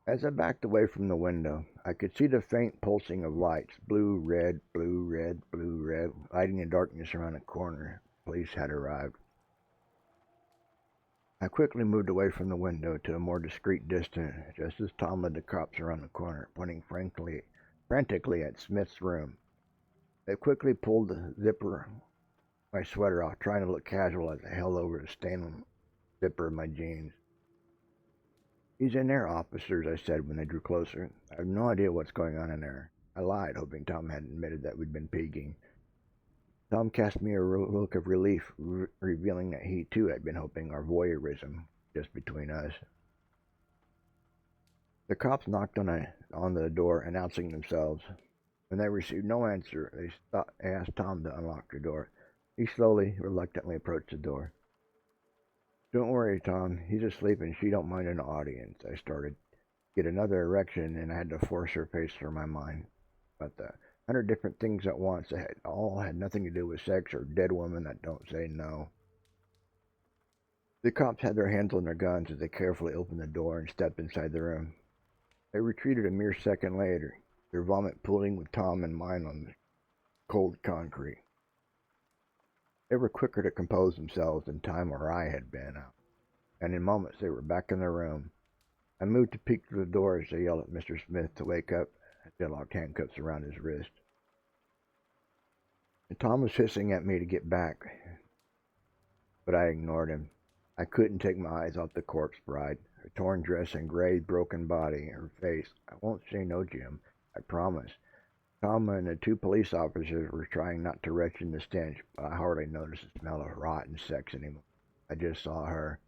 Speaker 1: As I backed away from the window, I could see the faint pulsing of lights, blue, red, lighting the darkness around a corner. Police had arrived. I quickly moved away from the window to a more discreet distance, just as Tom led the cops around the corner, pointing frantically at Smith's room. They quickly pulled the zipper of my sweater off, trying to look casual as I held over the stained zipper of my jeans. "He's in there, officers," I said when they drew closer. "I have no idea what's going on in there." I lied, hoping Tom hadn't admitted that we'd been peeking. Tom cast me a look of relief, revealing that he too had been hoping our voyeurism just between us. The cops knocked on the door, announcing themselves. When they received no answer, they asked Tom to unlock the door. He slowly, reluctantly approached the door. "Don't worry, Tom. He's asleep and she don't mind an audience." I started to get another erection, and I had to force her face from my mind. But the 100 different things at once that all had nothing to do with sex or dead women that don't say no. The cops had their hands on their guns as they carefully opened the door and stepped inside the room. They retreated a mere second later, their vomit pooling with Tom and mine on the cold concrete. They were quicker to compose themselves than time or I had been, and in moments they were back in their room. I moved to peek through the door as they yelled at Mr. Smith to wake up as they locked handcuffs around his wrist. And Tom was hissing at me to get back, but I ignored him. I couldn't take my eyes off the corpse bride, her torn dress and gray, broken body, her face. I won't say no, Jim, I promise. Tom and the two police officers were trying not to retch in the stench, but I hardly noticed the smell of rotten sex anymore. I just saw her.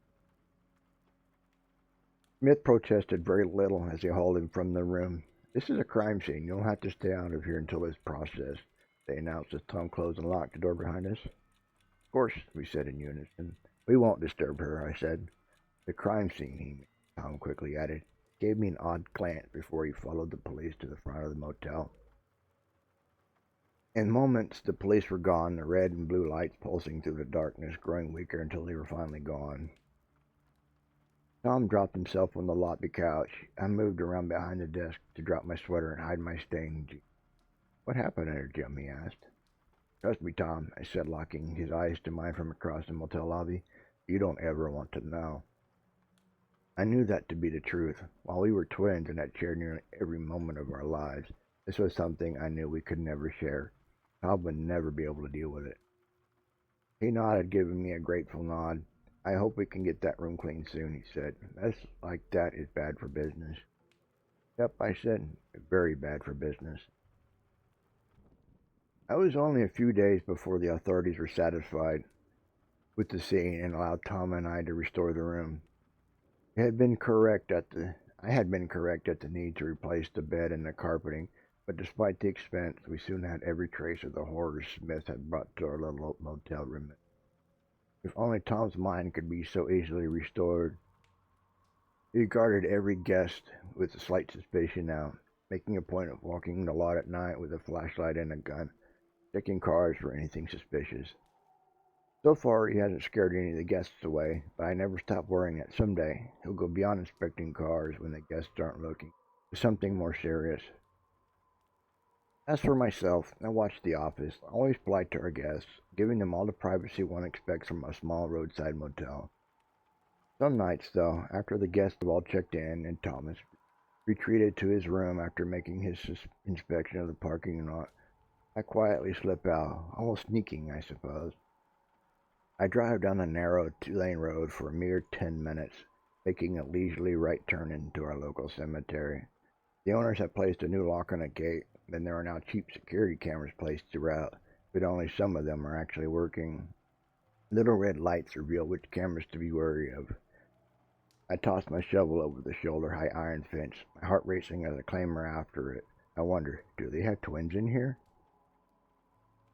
Speaker 1: Smith protested very little as they hauled him from the room. This is a crime scene. You'll have to stay out of here until it's processed, they announced as Tom closed and locked the door behind us. Of course, we said in unison. We won't disturb her, I said. The crime scene, Tom quickly added. He gave me an odd glance before he followed the police to the front of the motel. In moments, the police were gone, the red and blue lights pulsing through the darkness, growing weaker until they were finally gone. Tom dropped himself on the lobby couch. I moved around behind the desk to drop my sweater and hide my stain. What happened there, Jim? He asked. Trust me, Tom, I said, locking his eyes to mine from across the motel lobby. You don't ever want to know. I knew that to be the truth. While we were twins and had shared nearly every moment of our lives, this was something I knew we could never share. Tom would never be able to deal with it. He nodded, giving me a grateful nod. I hope we can get that room cleaned soon, he said. Mess like that is bad for business. Yep, I said. Very bad for business. I was only a few days before the authorities were satisfied with the scene and allowed Tom and I to restore the room. I had been correct at the need to replace the bed and the carpeting, but despite the expense, we soon had every trace of the horrors Smith had brought to our little motel room. If only Tom's mind could be so easily restored. He regarded every guest with a slight suspicion now, making a point of walking the lot at night with a flashlight and a gun, checking cars for anything suspicious. So far, he hasn't scared any of the guests away, but I never stop worrying that someday he'll go beyond inspecting cars when the guests aren't looking to something more serious. As for myself, I watched The Office, always polite to our guests, giving them all the privacy one expects from a small roadside motel. Some nights, though, after the guests have all checked in and Thomas retreated to his room after making his inspection of the parking lot, I quietly slip out, almost sneaking, I suppose. I drive down a narrow two-lane road for a mere 10 minutes, making a leisurely right turn into our local cemetery. The owners have placed a new lock on the gate, and there are now cheap security cameras placed throughout, but only some of them are actually working. Little red lights reveal which cameras to be wary of. I toss my shovel over the shoulder-high iron fence, my heart racing as I clamber after it. I wonder, do they have twins in here?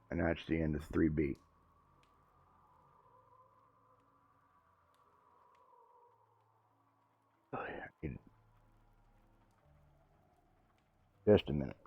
Speaker 1: And that's the end of 3B. Just a minute.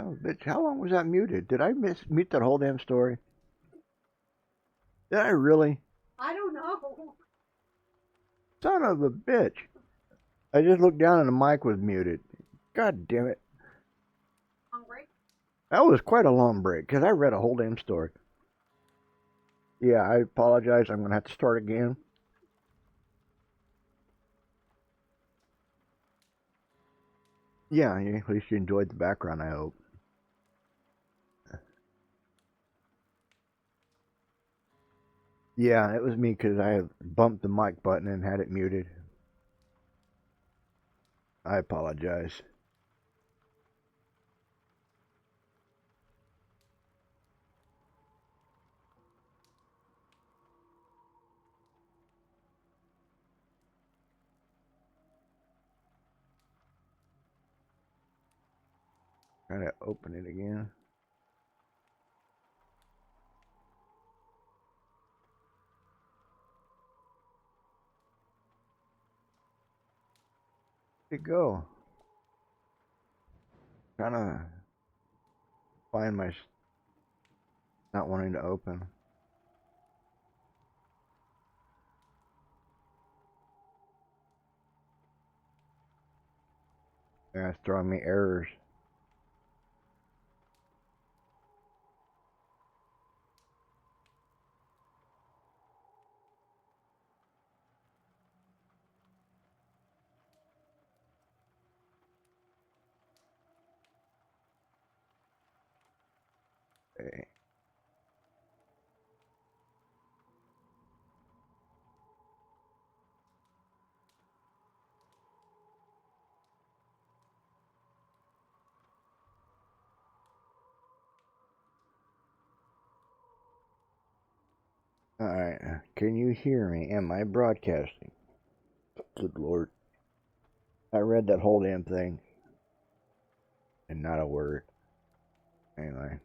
Speaker 1: Oh, bitch, how long was that muted? Did I mute that whole damn story? Did I really?
Speaker 2: I don't know.
Speaker 1: Son of a bitch. I just looked down and the mic was muted. God damn it.
Speaker 2: Long break?
Speaker 1: That was quite a long break because I read a whole damn story. Yeah, I apologize. I'm going to have to start again. Yeah, at least you enjoyed the background, I hope. Yeah, it was me because I bumped the mic button and had it muted. I apologize. Try to open it again. Where'd it go? Trying to find my not wanting to open. Yeah, it's throwing me errors. Okay. Alright, can you hear me? Am I broadcasting? Good lord. I read that whole damn thing. And not a word. Anyway.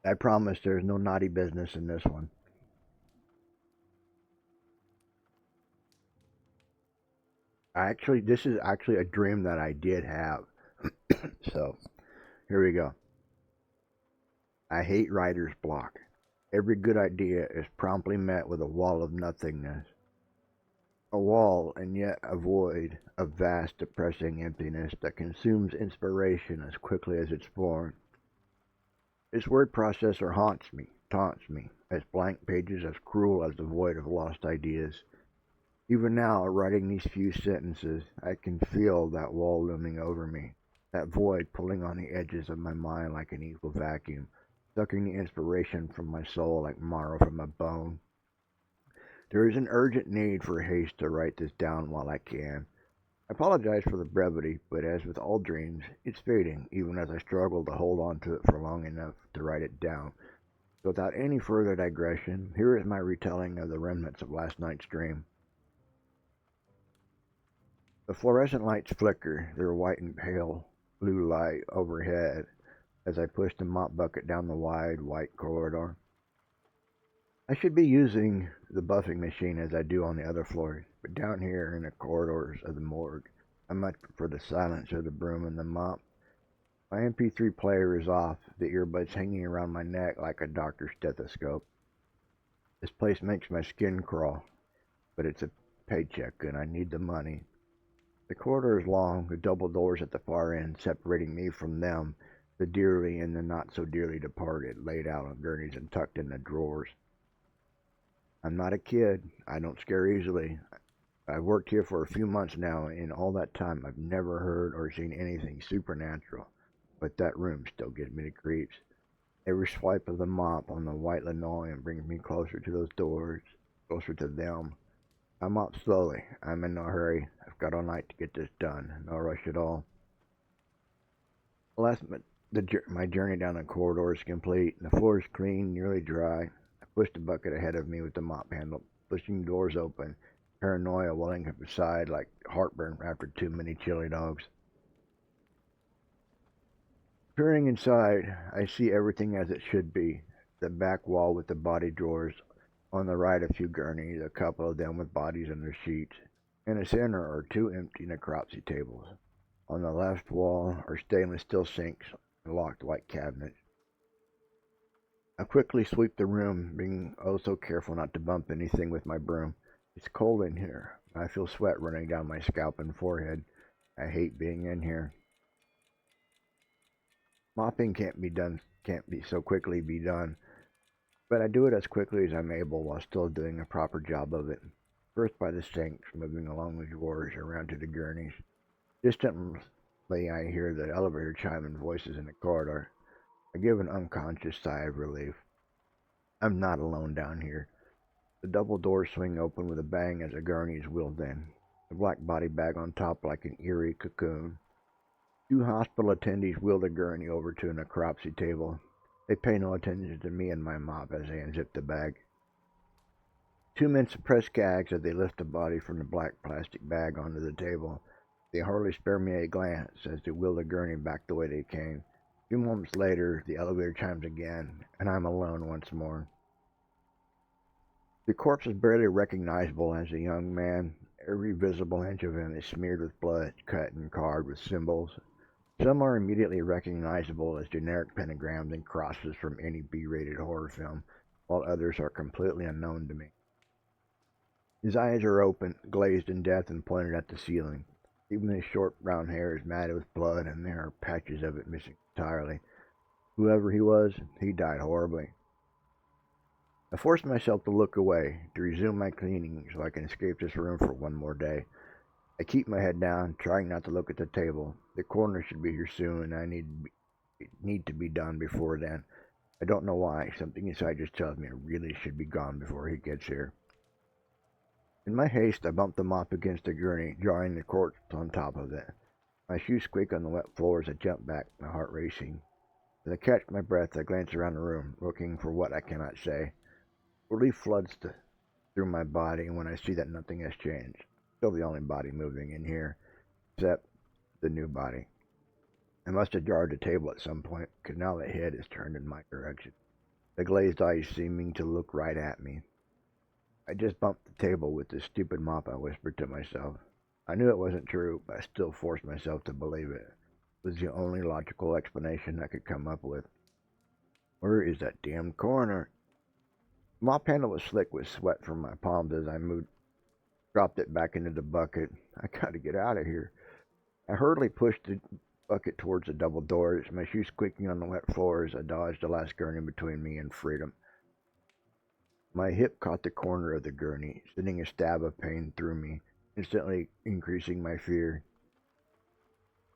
Speaker 1: I promise there's no naughty business in this one. This is actually a dream that I did have. So, here we go. I hate writer's block. Every good idea is promptly met with a wall of nothingness. A wall, and yet a void of vast, depressing emptiness that consumes inspiration as quickly as it's born. This word processor haunts me, taunts me, as blank pages as cruel as the void of lost ideas. Even now, writing these few sentences, I can feel that wall looming over me, that void pulling on the edges of my mind like an evil vacuum, sucking the inspiration from my soul like marrow from a bone. There is an urgent need for haste to write this down while I can. I apologize for the brevity, but as with all dreams, it's fading, even as I struggle to hold on to it for long enough to write it down. So without any further digression, here is my retelling of the remnants of last night's dream. The fluorescent lights flicker, their white and pale blue light overhead as I push the mop bucket down the wide, white corridor. I should be using the buffing machine as I do on the other floors, but down here in the corridors of the morgue, I much prefer the silence of the broom and the mop. My MP3 player is off, the earbuds hanging around my neck like a doctor's stethoscope. This place makes my skin crawl, but it's a paycheck and I need the money. The corridor is long, with double doors at the far end separating me from them, the dearly and the not so dearly departed, laid out on gurneys and tucked in the drawers. I'm not a kid. I don't scare easily. I've worked here for a few months now, and in all that time I've never heard or seen anything supernatural. But that room still gives me the creeps. Every swipe of the mop on the white linoleum brings me closer to those doors, closer to them. I mop slowly. I'm in no hurry. I've got all night to get this done. No rush at all. Last, my journey down the corridor is complete. The floor is clean, nearly dry. I push the bucket ahead of me with the mop handle, pushing doors open, paranoia welling up inside like heartburn after too many chili dogs. Peering inside, I see everything as it should be. The back wall with the body drawers. On the right, a few gurneys, a couple of them with bodies under sheets. In the center are two empty necropsy tables. On the left wall are stainless steel sinks and locked white cabinets. I quickly sweep the room, being oh so careful not to bump anything with my broom. It's cold in here. I feel sweat running down my scalp and forehead. I hate being in here. Mopping can't be so quickly be done, but I do it as quickly as I'm able while still doing a proper job of it. First by the sinks, moving along the drawers around to the gurneys. Distantly I hear the elevator chime and voices in the corridor. I give an unconscious sigh of relief. I'm not alone down here. The double doors swing open with a bang as a gurney is wheeled in, the black body bag on top like an eerie cocoon. Two hospital attendees wheel the gurney over to a necropsy table. They pay no attention to me and my mop as they unzip the bag. 2 men suppress gags as they lift the body from the black plastic bag onto the table. They hardly spare me a glance as they wheel the gurney back the way they came. A few moments later, the elevator chimes again, and I'm alone once more. The corpse is barely recognizable as a young man. Every visible inch of him is smeared with blood, cut and carved with symbols. Some are immediately recognizable as generic pentagrams and crosses from any B-rated horror film, while others are completely unknown to me. His eyes are open, glazed in death, and pointed at the ceiling. Even his short brown hair is matted with blood, and there are patches of it missing entirely. Whoever he was, he died horribly. I force myself to look away, to resume my cleaning so I can escape this room for one more day. I keep my head down, trying not to look at the table. The coroner should be here soon, and I need to be done before then. I don't know why. Something inside just tells me I really should be gone before he gets here. In my haste, I bump the mop against the gurney, drawing the corpse on top of it. My shoes squeak on the wet floor as I jump back, my heart racing. As I catch my breath, I glance around the room, looking for what I cannot say. Relief floods through my body when I see that nothing has changed. Still the only body moving in here, except the new body. I must have jarred the table at some point, because now the head is turned in my direction, the glazed eyes seeming to look right at me. I just bumped the table with this stupid mop, I whispered to myself. I knew it wasn't true, but I still forced myself to believe it. It was the only logical explanation I could come up with. Where is that damn coroner? The mop handle was slick with sweat from my palms as I dropped it back into the bucket. I gotta get out of here. I hurriedly pushed the bucket towards the double doors, my shoes squeaking on the wet floor as I dodged the last gurney between me and freedom. My hip caught the corner of the gurney, sending a stab of pain through me, instantly increasing my fear.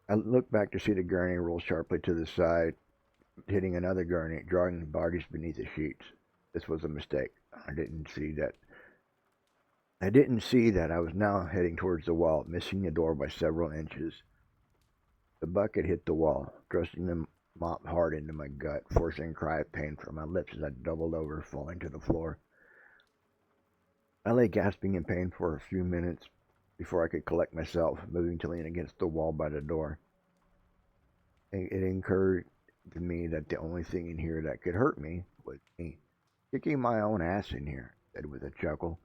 Speaker 1: I looked back to see the gurney roll sharply to the side, hitting another gurney, drawing the bodies beneath the sheets. This was a mistake. I didn't see that I was now heading towards the wall, missing the door by several inches. The bucket hit the wall, thrusting the mop hard into my gut, forcing a cry of pain from my lips as I doubled over, falling to the floor. I lay gasping in pain for a few minutes before I could collect myself, moving to lean against the wall by the door. It occurred to me that the only thing in here that could hurt me was me. Kicking my own ass in here, I said with a chuckle.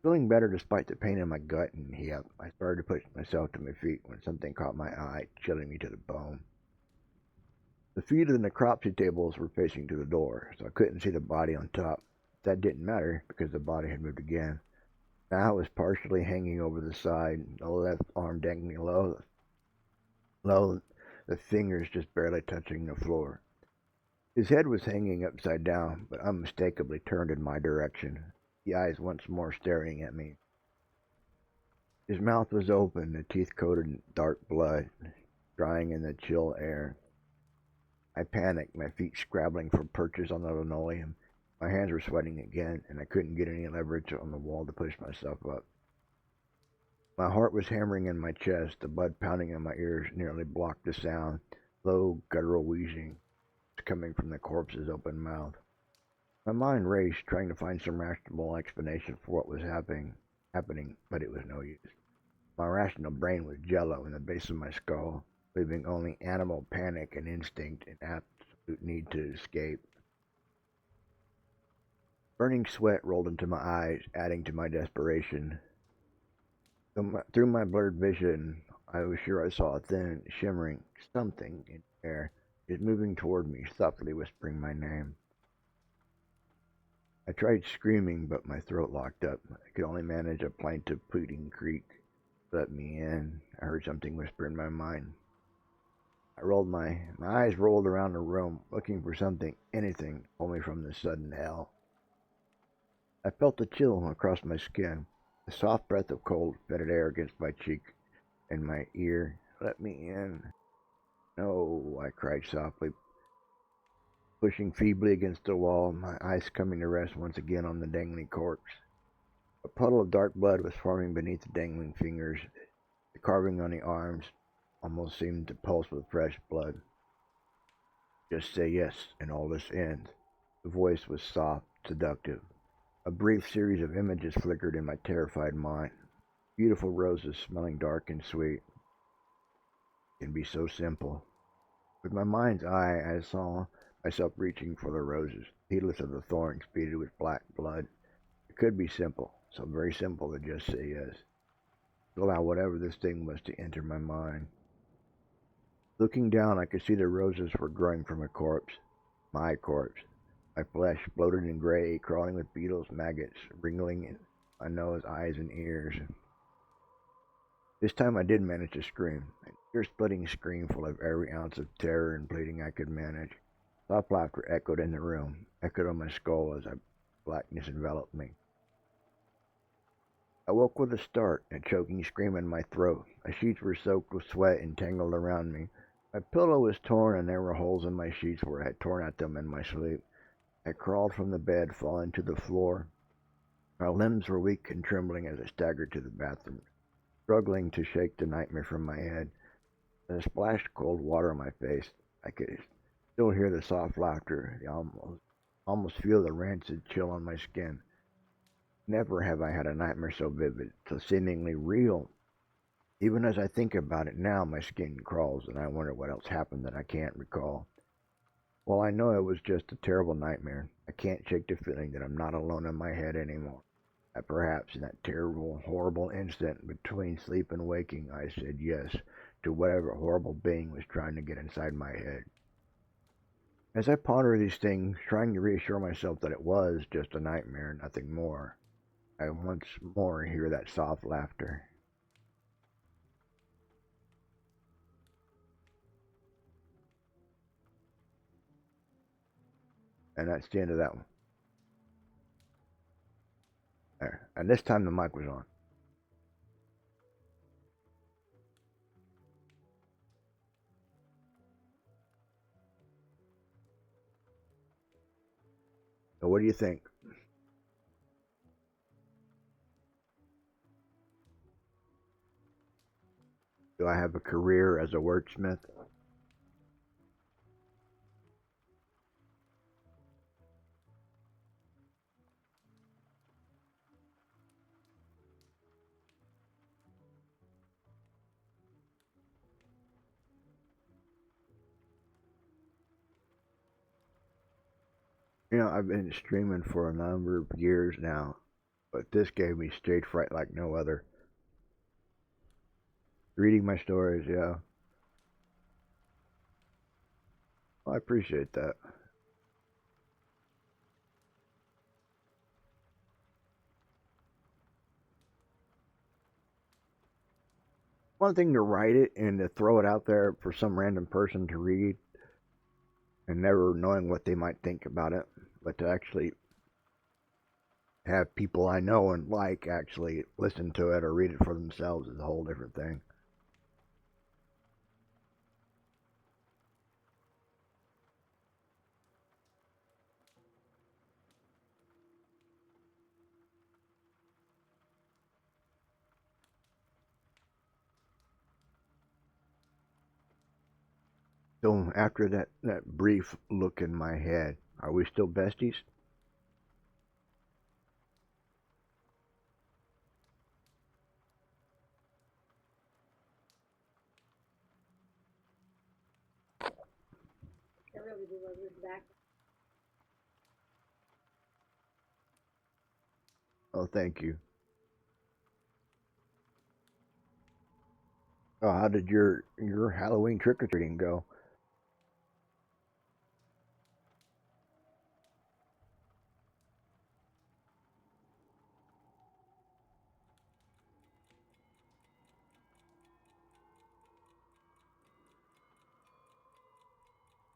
Speaker 1: Feeling better despite the pain in my gut and hip, I started to push myself to my feet when something caught my eye, chilling me to the bone. The feet of the necropsy tables were facing to the door, so I couldn't see the body on top. That didn't matter, because the body had moved again. Now it was partially hanging over the side, the left arm dangling low, the fingers just barely touching the floor. His head was hanging upside down, but unmistakably turned in my direction, the eyes once more staring at me. His mouth was open, the teeth coated in dark blood, drying in the chill air. I panicked, my feet scrabbling for perches on the linoleum. My hands were sweating again, and I couldn't get any leverage on the wall to push myself up. My heart was hammering in my chest, the blood pounding in my ears nearly blocked the sound, low, guttural wheezing coming from the corpse's open mouth. My mind raced, trying to find some rational explanation for what was happening, but it was no use. My rational brain was jello in the base of my skull, leaving only animal panic and instinct and absolute need to escape. Burning sweat rolled into my eyes, adding to my desperation. Through my blurred vision, I was sure I saw a thin, shimmering something in the air. It was moving toward me, softly whispering my name. I tried screaming, but my throat locked up. I could only manage a plaintive, pleading creak. Let me in. I heard something whisper in my mind. My eyes rolled around the room, looking for something, anything, to pull me from this sudden hell. I felt a chill across my skin, a soft breath of cold, fetid air against my cheek and my ear. Let me in. No, I cried softly, pushing feebly against the wall, my eyes coming to rest once again on the dangling corpse. A puddle of dark blood was forming beneath the dangling fingers. The carving on the arms almost seemed to pulse with fresh blood. Just say yes, and all this ends. The voice was soft, seductive. A brief series of images flickered in my terrified mind. Beautiful roses smelling dark and sweet. It can be so simple. With my mind's eye, I saw myself reaching for the roses, heedless of the thorns beaded with black blood. It could be simple, so very simple to just say yes. To allow whatever this thing was to enter my mind. Looking down, I could see the roses were growing from a corpse. My corpse. My flesh, bloated and gray, crawling with beetles, maggots, wriggling in my nose, eyes, and ears. This time I did manage to scream, an ear-splitting scream full of every ounce of terror and pleading I could manage. Soft laughter echoed in the room, echoed on my skull as blackness enveloped me. I woke with a start, a choking scream in my throat. My sheets were soaked with sweat and tangled around me. My pillow was torn, and there were holes in my sheets where I had torn at them in my sleep. I crawled from the bed, falling to the floor. My limbs were weak and trembling as I staggered to the bathroom, struggling to shake the nightmare from my head. As I splashed cold water on my face, I could still hear the soft laughter, almost feel the rancid chill on my skin. Never have I had a nightmare so vivid, so seemingly real. Even as I think about it now, my skin crawls, and I wonder what else happened that I can't recall. Well, I know it was just a terrible nightmare. I can't shake the feeling that I'm not alone in my head anymore. That perhaps in that terrible, horrible instant between sleep and waking, I said yes to whatever horrible being was trying to get inside my head. As I ponder these things, trying to reassure myself that it was just a nightmare, nothing more, I once more hear that soft laughter. And that's the end of that one. There. And this time the mic was on. So what do you think? Do I have a career as a wordsmith? I've been streaming for a number of years now, but this gave me stage fright like no other. Reading my stories, yeah. Well, I appreciate that. One thing to write it and to throw it out there for some random person to read and never knowing what they might think about it, but to actually have people I know and like actually listen to it or read it for themselves is a whole different thing. So after that brief look in my head, are we still besties?
Speaker 2: I really do love your back.
Speaker 1: Oh, thank you. Oh, how did your Halloween trick or treating go?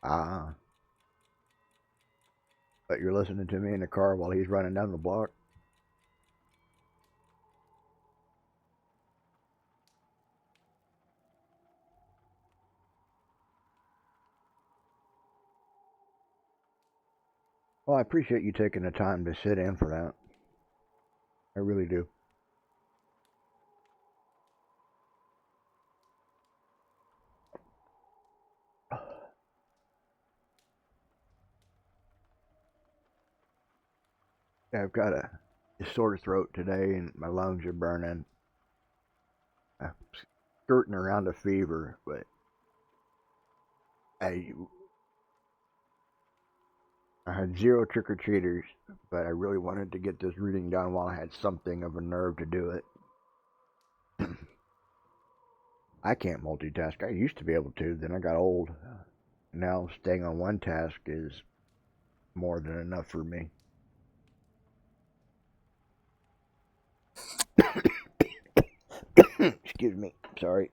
Speaker 1: Ah, but you're listening to me in the car while he's running down the block. Well, I appreciate you taking the time to sit in for that. I really do. Yeah, I've got a sore throat today, and my lungs are burning. I'm skirting around a fever, but I I had zero trick or treaters, but I really wanted to get this reading done while I had something of a nerve to do it. I can't multitask. I used to be able to, then I got old. Now staying on one task is more than enough for me. Excuse me. Sorry.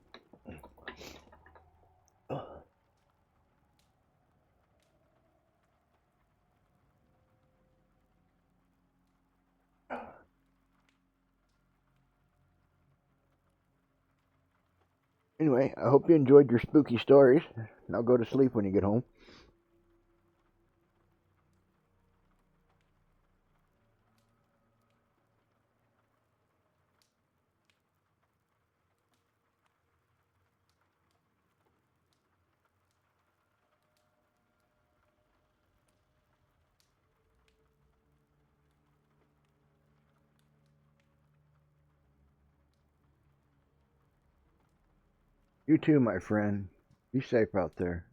Speaker 1: Anyway, I hope you enjoyed your spooky stories. Now go to sleep when you get home. You too, my friend. Be safe out there.